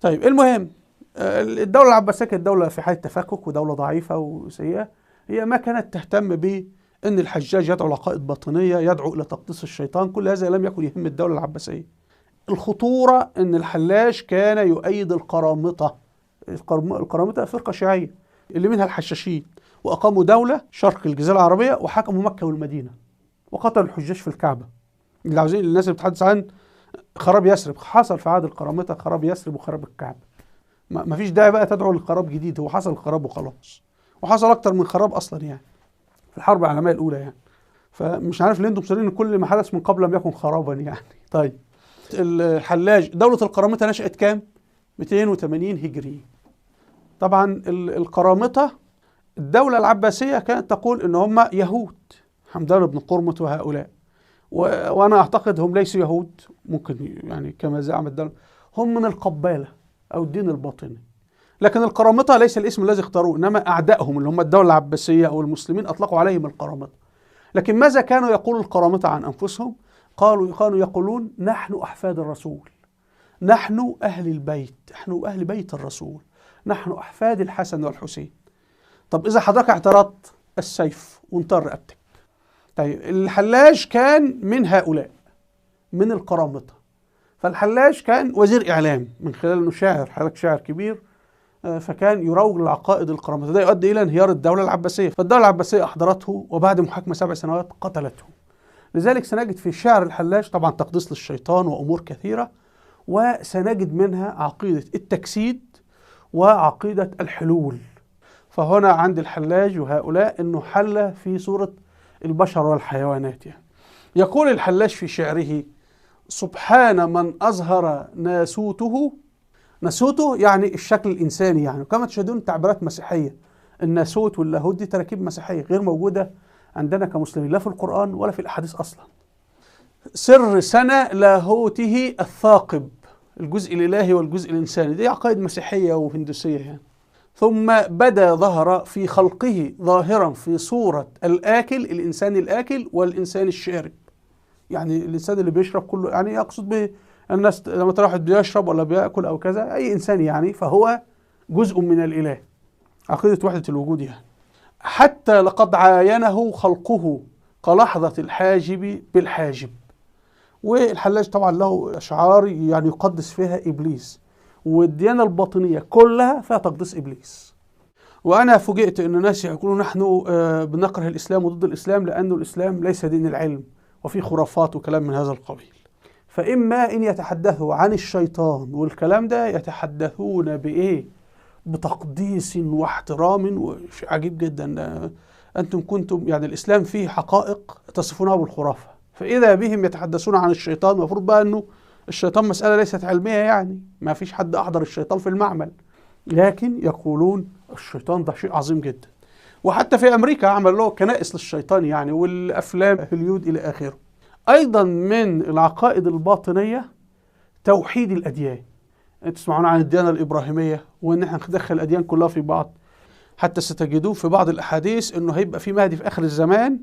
طيب، المهم الدولة العباسية كانت دولة في حالة تفكك ودولة ضعيفة وسيئة. هي ما كانت تهتم بأن الحجاج يدعو لعقائد باطنية، يدعو إلى تقديس الشيطان، كل هذا لم يكن يهم الدولة العباسية. الخطورة أن الحلاج كان يؤيد القرامطة. القرامطة فرقة شيعية اللي منها الحشاشين، وأقاموا دولة شرق الجزيرة العربية وحكموا مكة والمدينة، وقتلوا الحجاج في الكعبة. اللي عاوزين الناس اللي بتتحدث عن خراب يثرب، حصل في عهد القرامطة خراب يثرب وخراب الكعبة. ما فيش داعي بقى تدعو لخراب جديد، هو حصل الخراب وخلاص، وحصل أكتر من خراب أصلا يعني في الحرب العالمية الأولى يعني. فمش عارف ليه انتم مصرين ان كل ما حدث من قبل لم يكن خرابا يعني. طيب، الحلاج دولة القرامطة نشأت كام؟ 280 هجري. طبعا القرامطة الدولة العباسية كانت تقول ان هم يهود، حمدان بن قرمط وهؤلاء، وأنا أعتقد هم ليسوا يهود، ممكن يعني كما زعم الدولة، هم من القبالة أو الدين الباطني. لكن القرامطة ليس الاسم الذي اختاروه، إنما أعدائهم اللي هم الدولة العباسية أو المسلمين أطلقوا عليهم القرامطة. لكن ماذا كانوا يقول القرامطة عن أنفسهم؟ كانوا يقولون نحن أحفاد الرسول، نحن أهل البيت، نحن أهل بيت الرسول، نحن أحفاد الحسن والحسين. طب إذا حضرتك اعترضت، السيف وانطر رقبتك. طيب الحلاج كان من هؤلاء، من القرامطة. فالحلاج كان وزير إعلام من خلال أنه شاعر، حضرتك شاعر كبير، فكان يروج لعقائد القرامطة. ده يؤدي إلى انهيار الدولة العباسية، فالدولة العباسية أحضرته وبعد محاكمة 7 سنوات قتلته. لذلك سنجد في شعر الحلاج طبعا تقديس للشيطان وأمور كثيرة، وسنجد منها عقيدة التجسيد وعقيدة الحلول. فهنا عند الحلاج وهؤلاء أنه حل في صورة البشر والحيوانات. يعني يقول الحلاج في شعره: سبحان من أظهر ناسوته. ناسوته يعني الشكل الإنساني، يعني كما تشاهدون تعبيرات مسيحية. الناسوت واللاهوت دي تراكيب مسيحية غير موجودة عندنا كمسلمين، لا في القرآن ولا في الأحاديث أصلا. سر سنة لاهوته الثاقب، الجزء الإلهي والجزء الإنساني، دي عقائد مسيحية وهندوسية يعني. ثم بدا ظهر في خلقه ظاهرا في صورة الآكل، الإنسان الآكل والإنسان الشارب. يعني الإنسان اللي بيشرب كله، يعني أقصد به الناس لما ترى واحد بيشرب ولا بيأكل أو كذا، أي إنسان يعني، فهو جزء من الإله، عقيدة وحدة الوجود يعني. حتى لقد عاينه خلقه كلحظة الحاجب بالحاجب. والحلاج طبعا له أشعار يعني يقدس فيها إبليس، والديانة الباطنية كلها فيها تقديس إبليس. وأنا فوجئت أن الناس يقولون نحن بنكره الإسلام وضد الإسلام لأن الإسلام ليس دين العلم وفي خرافات وكلام من هذا القبيل. فإما إن يتحدثوا عن الشيطان والكلام ده يتحدثون بإيه؟ بتقديس واحترام وشيء عجيب جدا. أنتم كنتم يعني الإسلام فيه حقائق تصفونها بالخرافة، فإذا بهم يتحدثون عن الشيطان. المفروض بقى أنه الشيطان مسألة ليست علمية، يعني ما فيش حد أحضر الشيطان في المعمل، لكن يقولون الشيطان ده شيء عظيم جدا. وحتى في أمريكا عمل له كنائس للشيطان يعني، والأفلام هوليود إلى آخره. أيضا من العقائد الباطنية توحيد الأديان. تسمعون عن الديانة الإبراهيمية، وإن احنا ندخل الأديان كلها في بعض. حتى ستجدون في بعض الأحاديث إنه هيبقى في مهدي في آخر الزمان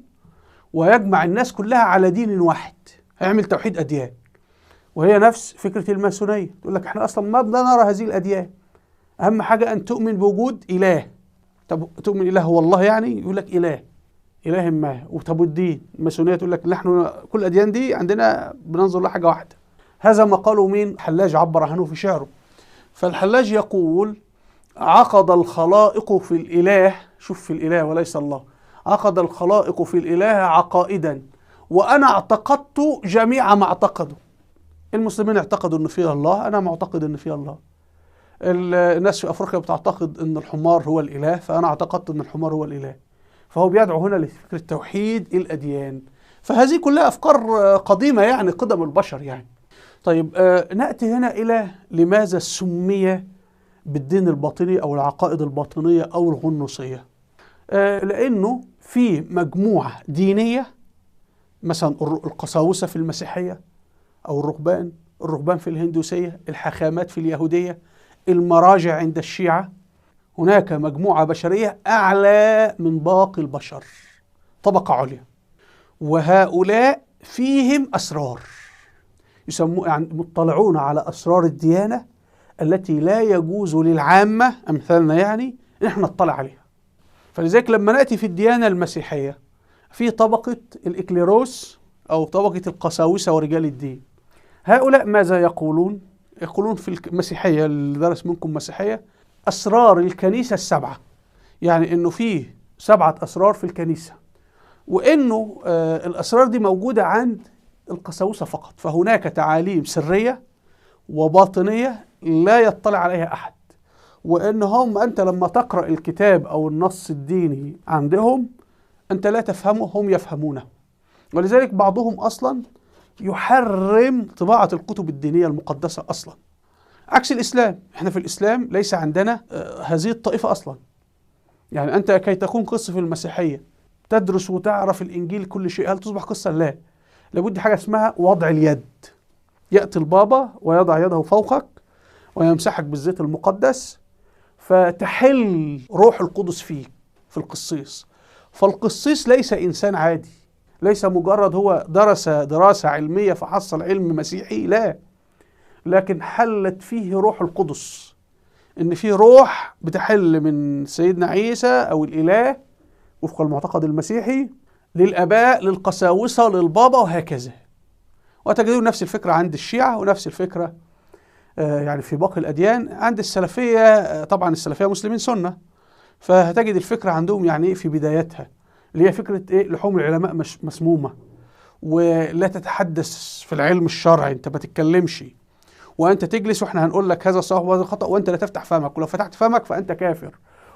ويجمع الناس كلها على دين واحد، هيعمل توحيد أديان. وهي نفس فكرة الماسونية، تقول لك احنا أصلا ما بدنا نرى هذه الأديان، أهم حاجة أن تؤمن بوجود إله. طب تؤمن إله هو الله يعني؟ يقول لك إله ما. وطب الدين، الماسونية تقول لك نحن كل الأديان دي عندنا بننظر لحاجة واحدة. هذا ما قاله مين؟ حلاج عبر عنه في شعره. فالحلاج يقول: عقد الخلائق في الإله، شوف في الإله وليس الله، عقد الخلائق في الإله عقائدا وأنا اعتقدت جميع ما اعتقدوا. المسلمين اعتقدوا أن فيه الله، أنا معتقد أن فيه الله. الناس في أفريقيا بتعتقد أن الحمار هو الإله، فأنا اعتقدت أن الحمار هو الإله. فهو بيدعو هنا لفكرة توحيد الأديان. فهذه كلها أفكار قديمة يعني، قدم البشر يعني. طيب نأتي هنا إلى لماذا سمي بالدين الباطني أو العقائد الباطنية أو الغنوصية. لأنه في مجموعة دينية، مثلا القساوسة في المسيحية أو الرهبان في الهندوسية، الحاخامات في اليهودية، المراجع عند الشيعة. هناك مجموعة بشرية أعلى من باقي البشر، طبقة عليا، وهؤلاء فيهم أسرار، يسمون يعني مطلعون على أسرار الديانة التي لا يجوز للعامة أمثالنا يعني إن احنا نطلع عليها. فلذلك لما نأتي في الديانة المسيحية في طبقة الإكليروس أو طبقة القساوسة ورجال الدين. هؤلاء ماذا يقولون؟ يقولون في المسيحية، اللي درس منكم مسيحية، أسرار الكنيسة السبعة، يعني إنه فيه 7 أسرار في الكنيسة، وإنه الأسرار دي موجودة عند القساوسة فقط. فهناك تعاليم سرية وباطنية لا يطلع عليها أحد، وإنهم أنت لما تقرأ الكتاب أو النص الديني عندهم أنت لا تفهمه، هم يفهمونه. ولذلك بعضهم أصلا يحرم طباعة الكتب الدينية المقدسة أصلا، عكس الإسلام. إحنا في الإسلام ليس عندنا هذه الطائفة أصلا. يعني أنت كي تكون قصة في المسيحية تدرس وتعرف الإنجيل كل شيء، هل تصبح قصة؟ لا. لابد حاجة اسمها وضع اليد. يأتي البابا ويضع يده فوقك ويمسحك بالزيت المقدس، فتحل روح القدس فيك في القسيس. فالقسيس ليس إنسان عادي، ليس مجرد هو درس دراسة علمية فحصل علم مسيحي، لا، لكن حلت فيه روح القدس، إن فيه روح بتحل من سيدنا عيسى أو الإله وفق المعتقد المسيحي للآباء للقساوسة للبابا وهكذا. وتجدون نفس الفكرة عند الشيعة ونفس الفكرة يعني في باقي الأديان. عند السلفية طبعا السلفية مسلمين سنة، فهتجد الفكرة عندهم يعني في بدايتها اللي هي فكرة لحوم العلماء مسمومة، ولا تتحدث في العلم الشرعي، انت ما تتكلمش وانت تجلس واحنا هنقول لك هذا صح وهذا خطأ وانت لا تفتح فمك، ولو فتحت فمك فانت كافر،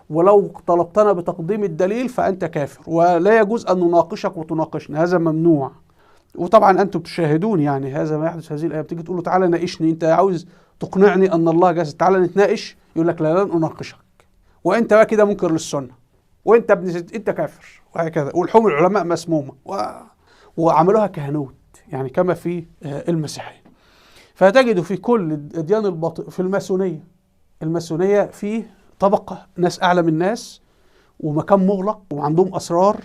ولو طلبتنا بتقديم الدليل فانت كافر، ولا يجوز ان نناقشك وتناقشنا، هذا ممنوع. وطبعا انتم تشاهدون يعني هذا ما يحدث هذه الايام، تيجي تقول له تعالى ناقشني، انت عاوز تقنعني ان الله جالس، تعالى نتناقش، يقول لك لا لن اناقشك، وانت بقى كده منكر للسنه، وانت انت كافر، وهكذا. ولحوم العلماء مسمومه وعملوها كهنوت يعني كما في المسيحيه. فتجد في كل الاديان الباطنيه، في الماسونيه فيه طبقه ناس اعلى من الناس ومكان مغلق وعندهم اسرار.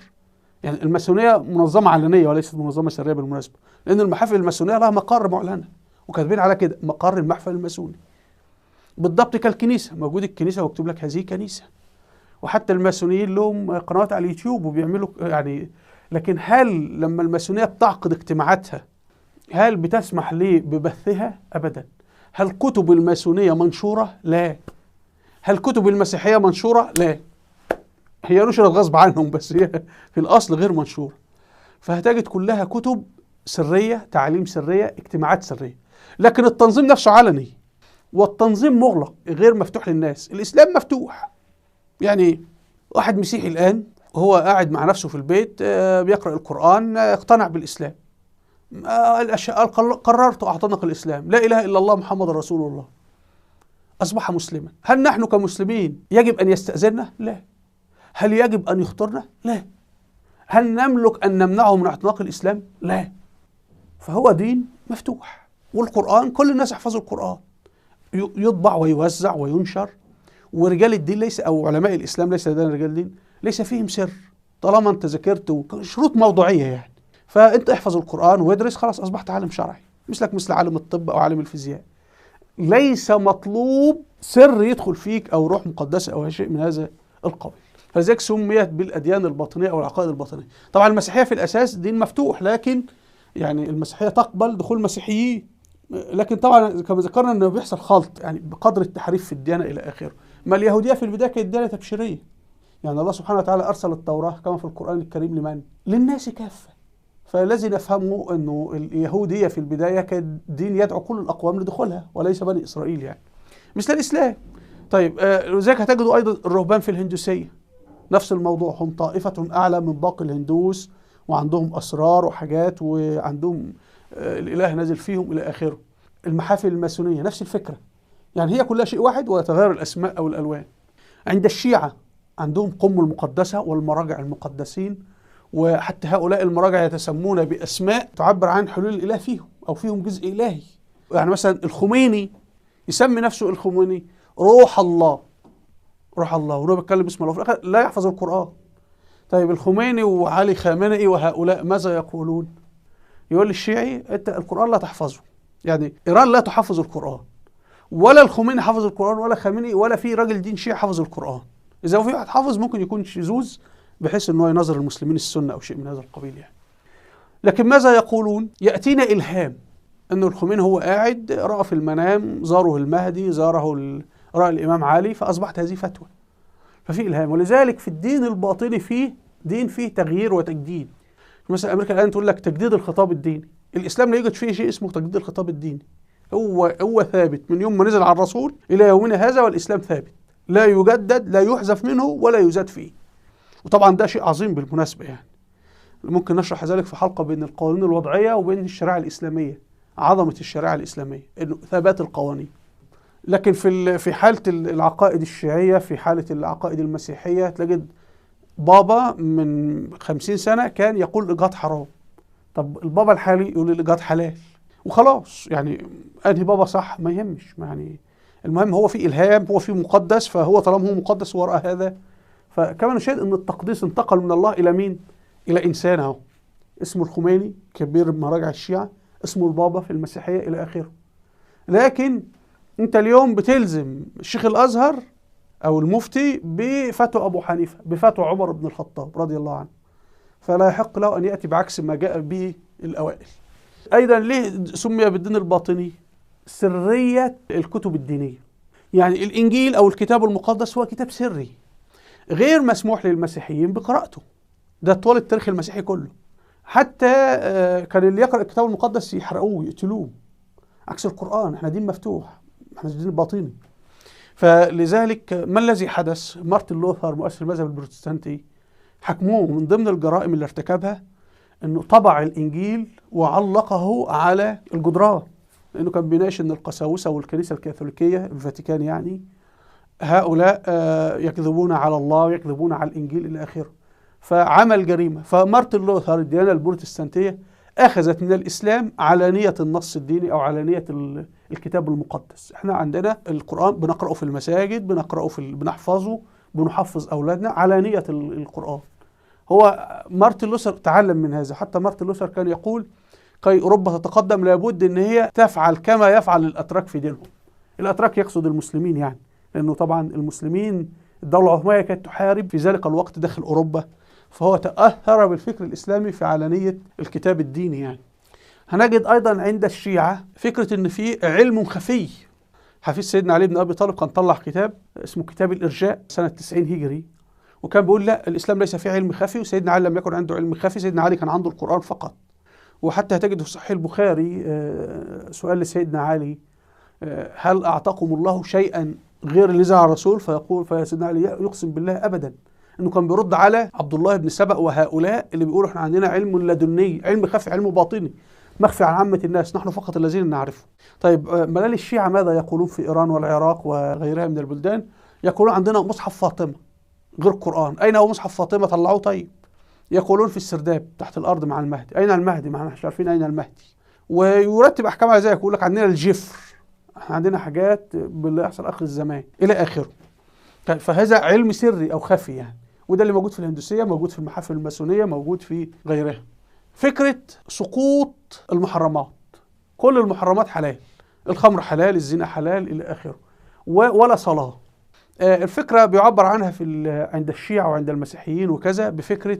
يعني الماسونيه منظمه علنيه وليست منظمه سريه بالمناسبه، لان المحافل الماسونيه لها مقر معلنه وكاتبين على كده مقر المحفل الماسوني، بالضبط كالكنيسه، موجود الكنيسه ويكتب لك هذه كنيسه. وحتى الماسونيين لهم قنوات على اليوتيوب وبيعملوا يعني. لكن هل لما الماسونيه بتعقد اجتماعاتها هل بتسمح لي ببثها؟ ابدا. هل كتب الماسونيه منشوره؟ لا. هل كتب المسيحيه منشوره؟ لا. هي نشرت غصب عنهم بس هي في الاصل غير منشوره. فهتجد كلها كتب سريه، تعاليم سريه، اجتماعات سريه، لكن التنظيم نفسه علني، والتنظيم مغلق غير مفتوح للناس. الاسلام مفتوح. يعني واحد مسيحي الان وهو قاعد مع نفسه في البيت بيقرأ القرآن اقتنع بالإسلام، قررت أعتنق الإسلام، لا إله إلا الله محمد رسول الله، أصبح مسلما. هل نحن كمسلمين يجب أن يستأذننا؟ لا. هل يجب أن يخطرنا؟ لا. هل نملك أن نمنعه من اعتناق الإسلام؟ لا. فهو دين مفتوح، والقرآن كل الناس يحفظوا القرآن، يطبع ويوزع وينشر. ورجال الدين ليس أو علماء الإسلام ليس لدينا رجال الدين ليس فيهم سر، طالما أنت ذاكرت شروط موضوعية يعني. فأنت احفظ القرآن وادرس، خلاص أصبحت عالم شرعي مثلك مثل عالم الطب أو عالم الفيزياء. ليس مطلوب سر يدخل فيك أو روح مقدسة أو شيء من هذا القبيل. فلذلك سميت بالأديان الباطنية أو العقائد الباطنية. طبعا المسيحية في الأساس دين مفتوح، لكن يعني المسيحية تقبل دخول المسيحيين، لكن طبعا كما ذكرنا أنه بيحصل خلط يعني بقدر التحريف في الديانة إلى آخره. ما اليهودية في البداية كانت ديانة تبشيرية، يعني الله سبحانه وتعالى أرسل التوراة كما في القرآن الكريم لمن؟ للناس كافة. فالذي نفهمه أنه اليهودية في البداية كان دين يدعو كل الأقوام لدخولها وليس بني إسرائيل يعني مثل الإسلام. طيب لذلك هتجدوا أيضا الرهبان في الهندوسية نفس الموضوع، هم طائفة أعلى من باقي الهندوس وعندهم أسرار وحاجات وعندهم الإله نازل فيهم إلى آخره. المحافل الماسونية نفس الفكرة، يعني هي كلها شيء واحد وتغير الأسماء أو الألوان. عند الشيعة عندهم قم المقدسة والمراجع المقدسين، وحتى هؤلاء المراجع يتسمون بأسماء تعبر عن حلول الإله فيهم أو فيهم جزء إلهي. يعني مثلا الخميني يسمي نفسه الخميني روح الله، روح الله، وهو بيتكلم باسم الله، في الآخر لا يحفظ القرآن. طيب الخميني وعلي خامنئي وهؤلاء ماذا يقولون؟ يقول الشيعي أنت القرآن لا تحفظه، يعني إيران لا تحفظ القرآن، ولا الخميني حفظ القرآن، ولا خامنئي، ولا في راجل دين شيعي حفظ القرآن. إذا في واحد حافظ ممكن يكون شذوذ بحيث أنه ينظر المسلمين السنة أو شيء من هذا القبيل يعني. لكن ماذا يقولون؟ يأتينا إلهام أنه الخميني هو قاعد رأى في المنام زاره المهدي، رأى الإمام علي، فأصبحت هذه فتوى، ففي إلهام. ولذلك في الدين الباطني فيه دين فيه تغيير وتجديد. مثلا أمريكا الآن تقول لك تجديد الخطاب الديني، الإسلام لا يوجد فيه شيء اسمه تجديد الخطاب الديني، هو ثابت من يوم ما نزل على الرسول إلى يومنا هذا، والإسلام ثابت لا يجدد، لا يحذف منه ولا يزاد فيه. وطبعا ده شيء عظيم بالمناسبة، يعني ممكن نشرح ذلك في حلقة بين القوانين الوضعية وبين الشريعة الإسلامية، عظمة الشريعة الإسلامية إنه ثبات القوانين. لكن في حالة العقائد الشيعية، في حالة العقائد المسيحية، تجد بابا من 50 سنة كان يقول الإجهاض حرام، طب البابا الحالي يقول الإيجاد حلال وخلاص، يعني أنهي بابا صح ما يهمش، يعني المهم هو في إلهام، هو في مقدس، فهو طالما هو مقدس وراء هذا. فكمان نشاهد أن التقديس انتقل من الله إلى مين؟ إلى إنسان أهو اسمه الخميني كبير مراجع الشيعة، اسمه البابا في المسيحية إلى آخره. لكن أنت اليوم بتلزم الشيخ الأزهر أو المفتي بفتوى أبو حنيفة، بفتوى عمر بن الخطاب رضي الله عنه، فلا يحق له أن يأتي بعكس ما جاء به الأوائل. أيضا ليه سمي بالدين الباطني؟ سرية الكتب الدينية. يعني الإنجيل أو الكتاب المقدس هو كتاب سري غير مسموح للمسيحيين بقراءته، ده طول التاريخ المسيحي كله. حتى كان اللي يقرأ الكتاب المقدس يحرقوه ويقتلوه، عكس القرآن، احنا دين مفتوح، احنا دين باطني. فلذلك ما الذي حدث؟ مارتن لوثر مؤسس المذهب البروتستانتي حكموه من ضمن الجرائم اللي ارتكبها انه طبع الانجيل وعلقه على الجدران، لانه كان بيناقش ان القساوسه والكنيسه الكاثوليكيه الفاتيكان يعني هؤلاء يكذبون على الله ويكذبون على الانجيل الى اخره، فعمل جريمه. فمارتن لوثر الديانه البروتستانتيه اخذت من الاسلام علانيه النص الديني او علانيه الكتاب المقدس. احنا عندنا القران بنقراه في المساجد، بنقراه بنحفظه، بنحفظ اولادنا علانيه القران. هو مارتن لوثر تعلم من هذا. حتى مارتن لوثر كان يقول كي أوروبا تتقدم لابد أن هي تفعل كما يفعل الأتراك في دينهم. الأتراك يقصد المسلمين يعني، لأنه طبعا المسلمين الدولة العثمانية كانت تحارب في ذلك الوقت داخل أوروبا، فهو تأثر بالفكر الإسلامي في علانية الكتاب الديني يعني. هنجد أيضا عند الشيعة فكرة أن في علم خفي. حفيد سيدنا علي بن أبي طالب كان طلع كتاب اسمه كتاب الإرجاء سنة 90 هجري، وكان بيقول لا الإسلام ليس فيه علم خفي، وسيدنا علي لم يكن عنده علم خفي، سيدنا علي كان عنده القرآن فقط. وحتى هتجد في صحيح البخاري سؤال لسيدنا علي هل أعطاكم الله شيئا غير اللي زع الرسول؟ فيقول فسيدنا علي يقسم بالله أبدا، إنه كان بيرد على عبد الله بن سبأ وهؤلاء اللي بيقولوا إحنا عندنا علم لدني، علم خفي، علم باطني مخفي عن عامة الناس، نحن فقط الذين نعرفه. طيب ملال الشيعة ماذا يقولون في إيران والعراق وغيرها من البلدان؟ يقولون عندنا مصحف فاطمة غير القرآن. أين هو مصحف فاطمة؟ طلعوه. طيب يقولون في السرداب تحت الأرض مع المهدي. أين المهدي؟ ما احنا مش عارفين أين المهدي. ويرتب أحكام على ذلك، يقول لك عندنا الجفر، احنا عندنا حاجات باللي يحصل آخر الزمان إلى آخره. فهذا علم سري أو خفي يعني، وده اللي موجود في الهندوسية، موجود في المحافل الماسونية، موجود في غيرها. فكرة سقوط المحرمات، كل المحرمات حلال، الخمر حلال، الزنا حلال إلى آخره، ولا صلاة. الفكرة بيعبر عنها عند الشيعة وعند المسيحيين وكذا بفكرة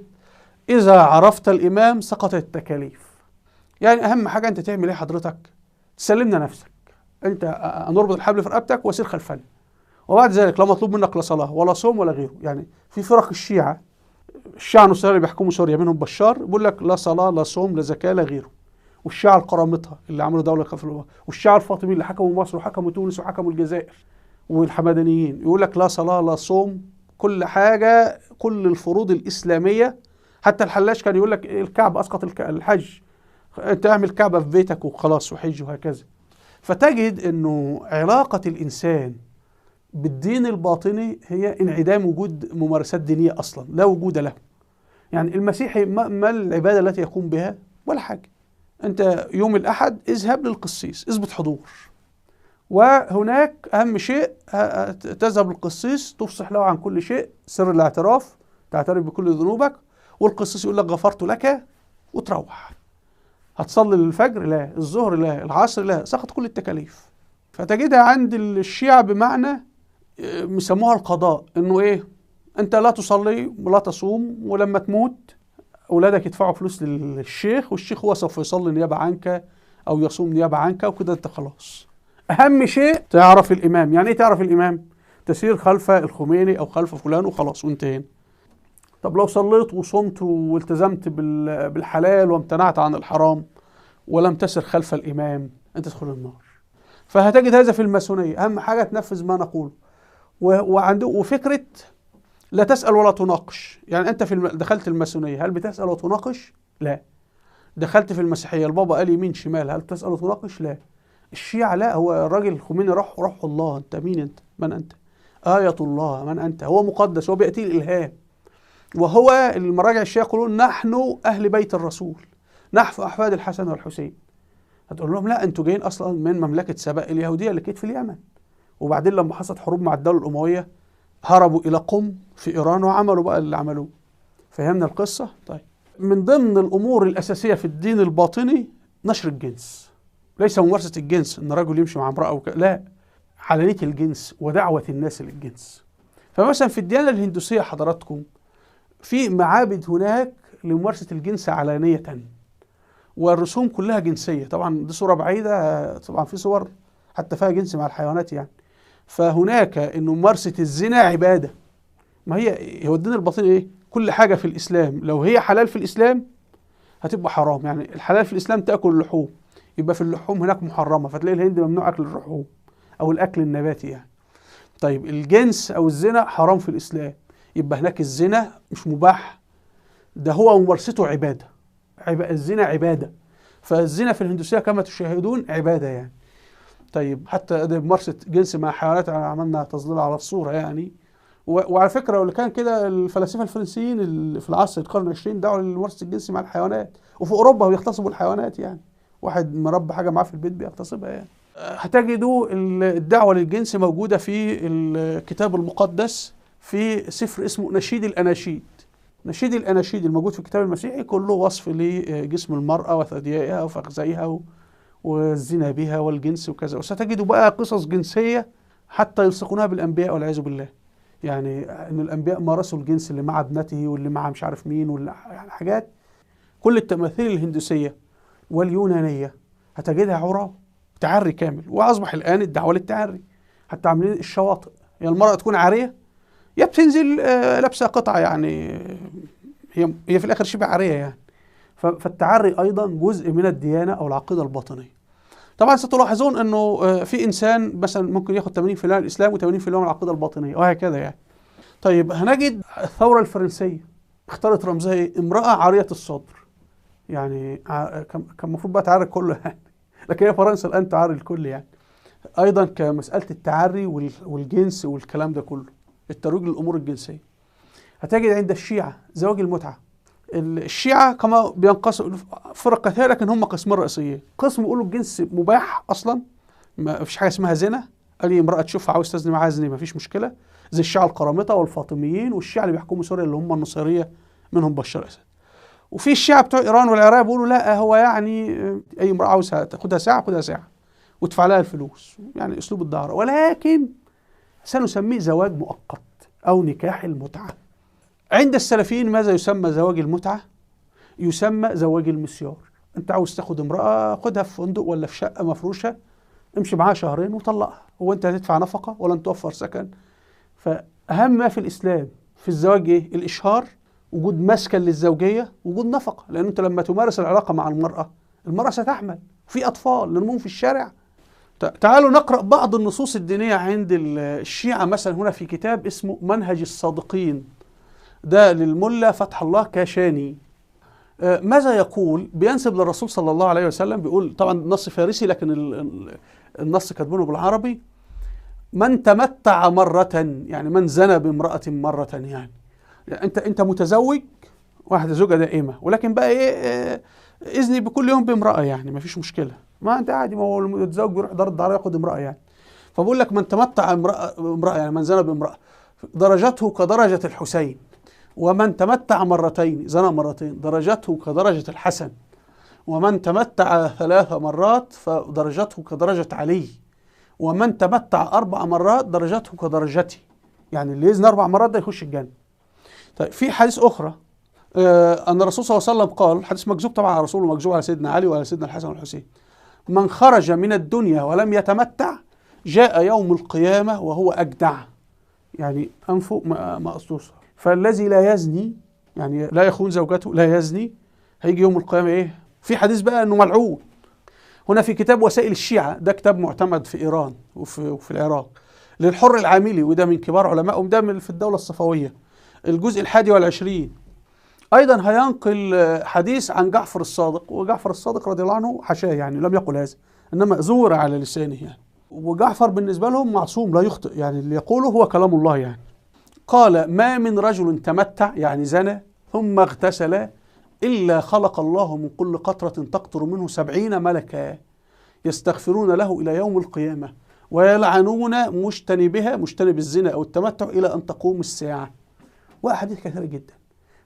إذا عرفت الإمام سقطت التكاليف. يعني أهم حاجة أنت تعمل إيه حضرتك؟ تسلمنا نفسك، أنت نربط الحبل في رقبتك وسير خلفنا، وبعد ذلك لا مطلوب منك لا صلاة ولا صوم ولا غيره. يعني في فرق الشيعة النصارى اللي بيحكموا سوريا منهم بشار بيقول لك لا صلاة لا صوم لا زكاة لا غيره، والشيعة القرامطة اللي عملوا دولة خلافة، والشيعة الفاطميين اللي حكموا مصر وحكموا تونس وحكموا الجزائر، والحمدانيين يقول لك لا صلاة لا صوم، كل حاجة، كل الفروض الإسلامية. حتى الحلاج كان يقول لك الكعبة أسقط الحج، أنت اعمل كعبة في بيتك وخلاص وحج وهكذا. فتجد أنه علاقة الإنسان بالدين الباطني هي انعدام وجود ممارسات دينية أصلا، لا وجود له. يعني المسيحي ما العبادة التي يقوم بها؟ ولا حاجة. أنت يوم الأحد اذهب للقسيس، اثبت حضور، وهناك أهم شيء تذهب للقسيس تفصح له عن كل شيء، سر الاعتراف، تعترف بكل ذنوبك، والقسيس يقول لك غفرت لك وتروح. هتصلي الفجر؟ لا. الظهر؟ لا. العصر؟ لا. سقط كل التكاليف. فتجدها عند الشيعة بمعنى مسموها القضاء، انه ايه؟ انت لا تصلي ولا تصوم، ولما تموت اولادك يدفعوا فلوس للشيخ، والشيخ هو سوف يصلي نيابة عنك او يصوم نيابة عنك، وكده انت خلاص. اهم شيء تعرف الامام. يعني ايه تعرف الامام؟ تسير خلف الخميني او خلف فلان وخلاص وانتهينا. طب لو صليت وصمت والتزمت بالحلال وامتنعت عن الحرام ولم تسر خلف الامام، انت تدخل النار. فهتجد هذا في الماسونية، اهم حاجة تنفذ ما نقوله. وفكرة لا تسأل ولا تناقش. يعني انت دخلت الماسونية، هل بتسأل وتناقش؟ لا. دخلت في المسيحية، البابا قال يمين شمال، هل تسأل وتناقش؟ لا. الشيعة لا، هو الراجل الخميني روح الله، انت مين انت؟ من انت؟ آية الله، من انت؟ هو مقدس، هو بيأتي الإلهام. وهو المراجع الشيعة يقولون نحن أهل بيت الرسول، نحن أحفاد الحسن والحسين. هتقول لهم لا، أنتوا جايين أصلا من مملكة سبأ اليهودية اللي كانت في اليمن، وبعدين لما حصلت حروب مع الدولة الأموية هربوا إلى قم في إيران وعملوا بقى اللي عملوه. فهمنا القصة؟ طيب، من ضمن الأمور الأساسية في الدين الباطني نشر الجنس، ليس ممارسة الجنس إن رجل يمشي مع امرأة لا، علانية الجنس ودعوة الناس للجنس. فمثلا في الديانة الهندوسية حضراتكم في معابد هناك لممارسة الجنس علانية، والرسوم كلها جنسية. طبعا دي صورة بعيدة، طبعا في صور حتى فيها جنس مع الحيوانات يعني. فهناك إن ممارسة الزنا عبادة. ما هو الدين الباطني إيه؟ كل حاجة في الإسلام لو هي حلال في الإسلام هتبقى حرام. يعني الحلال في الإسلام تأكل اللحوم، يبقى في اللحوم هناك محرمة، فتلاقي الهند ممنوع أكل اللحوم أو الأكل النباتي يعني. طيب الجنس أو الزنا حرام في الإسلام، يبقى هناك الزنا مش مباح، ده هو ممارسته عبادة. الزنا عبادة، فالزنا في الهندوسية كما تشاهدون عبادة يعني. طيب حتى ده ممارسة جنس مع حيوانات، عملنا تظليل على الصورة يعني. وعلى فكرة واللي كان كده الفلاسفة الفرنسيين اللي في العصر القرن العشرين دعوا لممارسة الجنس مع الحيوانات، وفي أوروبا بيغتصبوا الحيوانات يعني، واحد مربى حاجة معاه في البيت بيغتصبها يعني. هتجدوا الدعوة للجنس موجودة في الكتاب المقدس في سفر اسمه نشيد الأناشيد. نشيد الأناشيد الموجود في الكتاب المسيحي كله وصف لجسم المرأة وثديائها وفخذيها والزنا بها والجنس وكذا، وستجدوا بقى قصص جنسية حتى يلصقونها بالأنبياء والعياذ بالله. يعني ان الانبياء مارسوا الجنس اللي مع ابنته واللي مع مش عارف مين، واللي يعني حاجات. كل التماثيل الهندوسيه واليونانيه هتجدها عرى، تعري كامل. واصبح الان الدعوه للتعري، حتى عاملين الشواطئ يعني المراه تكون عاريه يا بتنزل لابسه قطعه يعني، هي في الاخر شبه عاريه يعني. فالتعري ايضا جزء من الديانه او العقيده الباطنيه. طبعا ستلاحظون انه في انسان مثلا ممكن ياخد 80% من الاسلام و80% من العقيده الباطنيه وهكذا يعني. طيب هنجد الثوره الفرنسيه اختارت رمزها ايه؟ امراه عاريه الصدر. يعني كان المفروض بقى تعري الكل يعني، لكن هي فرنسا الان تعري الكل يعني. ايضا كمساله التعري والجنس والكلام ده كله، الترويج للامور الجنسيه. هتجد عند الشيعه زواج المتعه. الشيعة كما بينقسموا فرق كثيرة، لكن هم قسمين رئيسيين. قسم يقولوا الجنس مباح أصلا، ما فيش حاجة اسمها زنا، أي امرأة تشوفها عاوز تزني معاها زني ما فيش مشكلة، زي الشيعة القرامطة والفاطميين والشيعة اللي بيحكموا سوريا اللي هم النصيرية منهم بشار الأسد. وفي الشيعة بتوع إيران والعراق بيقولوا لا، هو يعني أي امرأة عاوزها تاخدها ساعة خدها ساعة وتدفع لها الفلوس، يعني أسلوب الدعارة، ولكن سنسميه زواج مؤقت أو نكاح المتعة. عند السلفيين ماذا يسمى زواج المتعة؟ يسمى زواج المسيار. انت عاوز تاخد امرأة خدها في فندق ولا في شقة مفروشة، امشي معاها شهرين وطلقها، هو انت هتدفع نفقة ولا انت توفر سكن؟ فأهم ما في الإسلام في الزواج ايه؟ الإشهار، وجود مسكن للزوجية، وجود نفقة، لأن انت لما تمارس العلاقة مع المرأة ستحمل، في أطفال نرمون في الشارع. تعالوا نقرأ بعض النصوص الدينية عند الشيعة. مثلا هنا في كتاب اسمه منهج الصادقين، ده للملا فتح الله كاشاني. ماذا يقول؟ بينسب للرسول صلى الله عليه وسلم، بيقول طبعا نص فارسي لكن النص كاتبينه بالعربي: من تمتع مرة، يعني من زنى بامرأة مرة يعني انت متزوج واحدة زوجة دائمة، ولكن بقى ايه اذني بكل يوم بامرأة يعني ما فيش مشكلة، ما انت عادي، ما هو المتزوج بيروح دار الدعارة ياخد امرأة يعني. فبقول لك من تمتع امرأة يعني من زنى بامرأة درجته كدرجة الحسين، ومن تمتع مرتين زنى مرتين درجته كدرجة الحسن، ومن تمتع 3 مرات فدرجته كدرجة علي، ومن تمتع 4 مرات درجته كدرجتي. يعني اللي يزني 4 مرات ده يخش الجنة. طيب في حديث أخرى أن الرسول صلى الله عليه وسلم قال، حديث مكذوب طبعا على رسول ومكذوب على سيدنا علي وعلى سيدنا الحسن والحسين: من خرج من الدنيا ولم يتمتع جاء يوم القيامة وهو أجدع، يعني أنفه مقصوصة. فالذي لا يزني يعني لا يخون زوجته، لا يزني، هيجي يوم القيامة ايه؟ في حديث بقى انه ملعون. هنا في كتاب وسائل الشيعة، ده كتاب معتمد في ايران وفي العراق، للحر العاملي، وده من كبار علمائهم، ده في الدولة الصفوية، الجزء 21. ايضا هينقل حديث عن جعفر الصادق، وجعفر الصادق رضي الله عنه حاشاه يعني لم يقل هذا، انما زور على لسانه يعني. وجعفر بالنسبة لهم معصوم لا يخطئ، يعني اللي يقوله هو كلام الله يعني. قال: ما من رجل تمتع يعني زنى ثم اغتسل إلا خلق الله من كل قطرة تقطر منه 70 ملكا يستغفرون له إلى يوم القيامة ويلعنون مجتنبها، مجتنب الزنا أو التمتع، إلى أن تقوم الساعة. وأحاديث كثيرة جدا.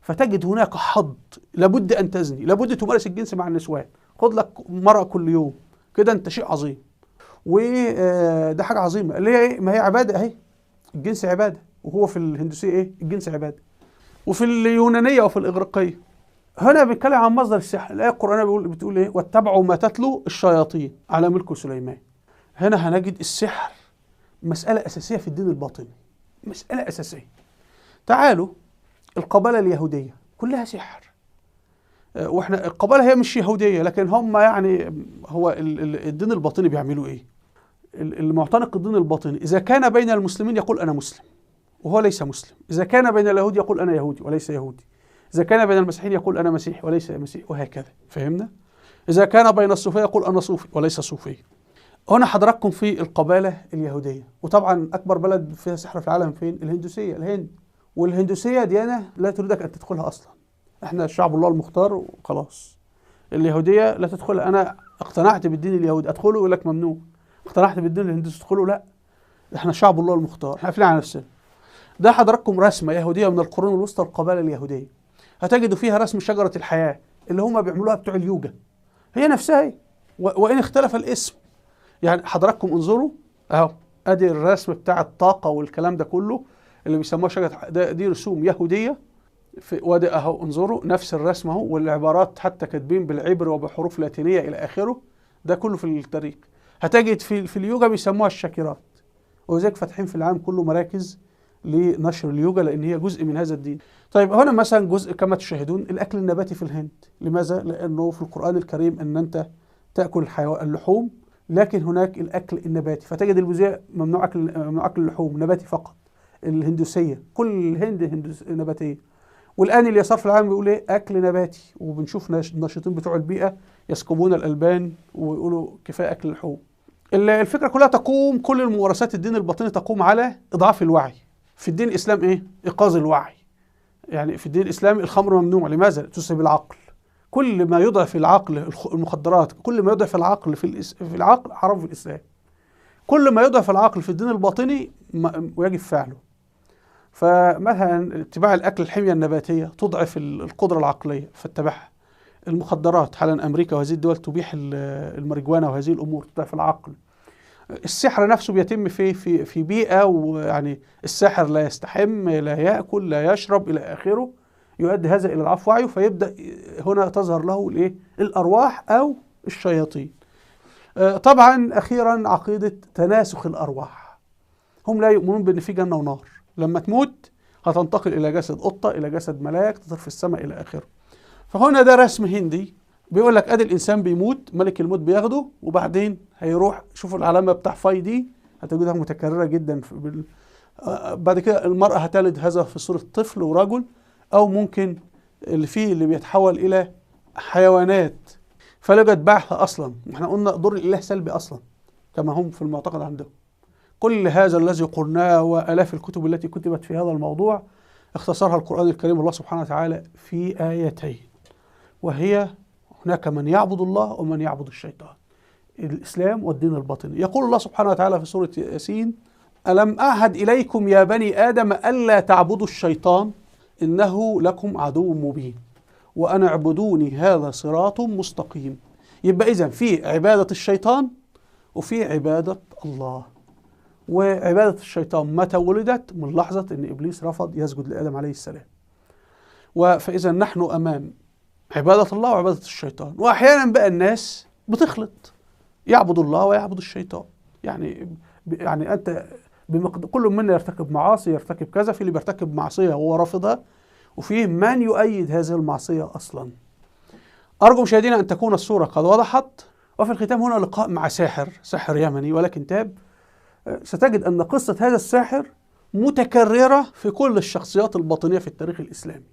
فتجد هناك حظ، لابد أن تزني، لابد تمارس الجنس مع النسوان، خد لك مرأة كل يوم كده، أنت شيء عظيم. وده حاجة عظيمة اللي هي إيه؟ ما هي عبادة أهي، الجنس عبادة. وهو في الهندوسية إيه؟ الجنس عبادة. وفي اليونانية وفي الإغريقية هنا بيتكلم عن مصدر السحر. الآية القرآنية بتقول إيه؟ واتبعوا ما تتلو الشياطين على ملك سليمان. هنا هنجد السحر مسألة أساسية في الدين الباطني، مسألة أساسية. تعالوا القبائل اليهودية كلها سحر، واحنا القبائل هي مش يهودية، لكن هم يعني هو الدين الباطني بيعملوا ايه؟ المعتنق الدين الباطني إذا كان بين المسلمين يقول أنا مسلم وهو ليس مسلم، إذا كان بين اليهود يقول أنا يهودي وليس يهودي، إذا كان بين المسيحيين يقول أنا مسيحي وليس مسيحي، وهكذا. فهمنا؟ إذا كان بين الصوفية يقول أنا صوفي وليس صوفي. هنا حضراتكم في القبالة اليهودية، وطبعا أكبر بلد فيها سحر في العالم فين؟ الهندوسية، الهند. والهندوسية ديانة لا تريدك أن تدخلها أصلا، احنا شعب الله المختار وخلاص. اليهودية لا تدخلها. أنا اقتنعت بالدين اليهودي أدخله، يقول لك ممنوع. اقتنعت بالدين الهندوسي تدخله، لا، احنا شعب الله المختار، احنا قافلين على نفسنا. ده حضراتكم رسمة يهودية من القرون الوسطى، القبائل اليهودية هتجدوا فيها رسم شجرة الحياة اللي هم بيعملوها بتوع اليوجا، هي نفسها هي، وإن اختلف الاسم. يعني حضراتكم انظروا اهو، ادي الرسم بتاع الطاقة والكلام ده كله اللي بيسموها شجرة، دي رسوم يهودية. وادي اهو انظروا نفس الرسم اهو، والعبارات حتى كاتبين بالعبر وبحروف لاتينية الى اخره، ده كله في التاريخ. هتجد في اليوجا بيسموها الشاكرات، وذلك فاتحين في العالم كله مراكز لنشر اليوجا لان هي جزء من هذا الدين. طيب هنا مثلا جزء كما تشاهدون الاكل النباتي في الهند. لماذا؟ لانه في القرآن الكريم ان انت تاكل اللحوم، لكن هناك الاكل النباتي. فتجد البوذيه ممنوع اكل اللحوم، نباتي فقط. الهندوسيه كل الهند نباتيه. والان اليسار في العالم بيقول ايه؟ اكل نباتي. وبنشوف الناشطين بتوع البيئه يسكبون الالبان ويقولوا كفايه اكل اللحوم. الفكره كلها تقوم، كل الممارسات الدين الباطني تقوم على اضعاف الوعي. في الدين الاسلام ايه؟ ايقاظ الوعي. يعني في الدين الاسلامي الخمر ممنوع، لماذا؟ تسهب العقل. كل ما يضعف العقل، المخدرات، كل ما يضعف العقل في العقل حرام في الاسلام. كل ما يضعف العقل في الدين الباطني ويجب فعله. فمثلا اتباع الاكل الحميه النباتيه تضعف القدره العقليه فاتبعها. المخدرات حالا امريكا وهذه الدول تبيح الماريجوانا وهذه الامور تضعف العقل. السحر نفسه بيتم في بيئه، ويعني الساحر لا يستحم، لا ياكل، لا يشرب الى اخره، يؤدي هذا الى ضعف وعيه، فيبدا هنا تظهر له الايه؟ الارواح او الشياطين. طبعا اخيرا عقيده تناسخ الارواح. هم لا يؤمنون بان في جنه ونار، لما تموت هتنتقل الى جسد قطه، الى جسد ملاك، تطير في السماء الى اخره. فهنا ده رسم هندي بيقول لك ادي الانسان بيموت، ملك الموت بياخده، وبعدين هيروح. شوفوا العلامه بتاع فاي دي هتجدها متكرره جدا بعد كده المراه هتلد هذا في صوره طفل ورجل، او ممكن اللي بيتحول الى حيوانات، فلا يوجد بعث اصلا. احنا قلنا دور الاله سلبي اصلا كما هم في المعتقد عندهم. كل هذا الذي قلناه والاف الكتب التي كتبت في هذا الموضوع اختصرها القرآن الكريم الله سبحانه وتعالى في آيتين، وهي هناك من يعبد الله ومن يعبد الشيطان، الإسلام والدين الباطني. يقول الله سبحانه وتعالى في سورة ياسين: ألم أعهد إليكم يا بني آدم ألا تعبدوا الشيطان إنه لكم عدو مبين وأن اعبدوني هذا صراط مستقيم. يبقى إذن في عبادة الشيطان وفي عبادة الله. وعبادة الشيطان متى ولدت؟ من لحظة أن إبليس رفض يسجد لآدم عليه السلام. فإذا نحن أمام عبادة الله وعبادة الشيطان. وأحيانا بقى الناس بتخلط، يعبد الله ويعبد الشيطان. يعني أنت كل منا يرتكب معاصي، يرتكب كذا. في اللي بيرتكب معصية وهو رافضها، وفيه من يؤيد هذه المعصية أصلا. أرجو مشاهدينا أن تكون الصورة قد وضحت. وفي الختام هنا لقاء مع ساحر يمني ولكن تاب. ستجد أن قصة هذا الساحر متكررة في كل الشخصيات الباطنية في التاريخ الإسلامي.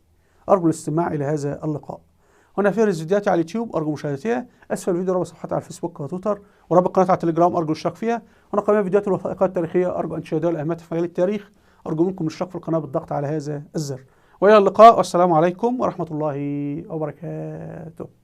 أرجو الاستماع إلى هذا اللقاء. هنا فهرس فيديوهاتي على اليوتيوب، أرجو مشاهدتها. أسفل الفيديو رابط صفحتي على الفيسبوك وتويتر، ورابط قناتي على التليجرام، أرجو الاشتراك فيها. هنا قناة فيديوهات الوثائقيات التاريخية، أرجو أن تشاهدوها لأهمية في مجال التاريخ. أرجو منكم الاشتراك في القناة بالضغط على هذا الزر. وإلى اللقاء، والسلام عليكم ورحمة الله وبركاته.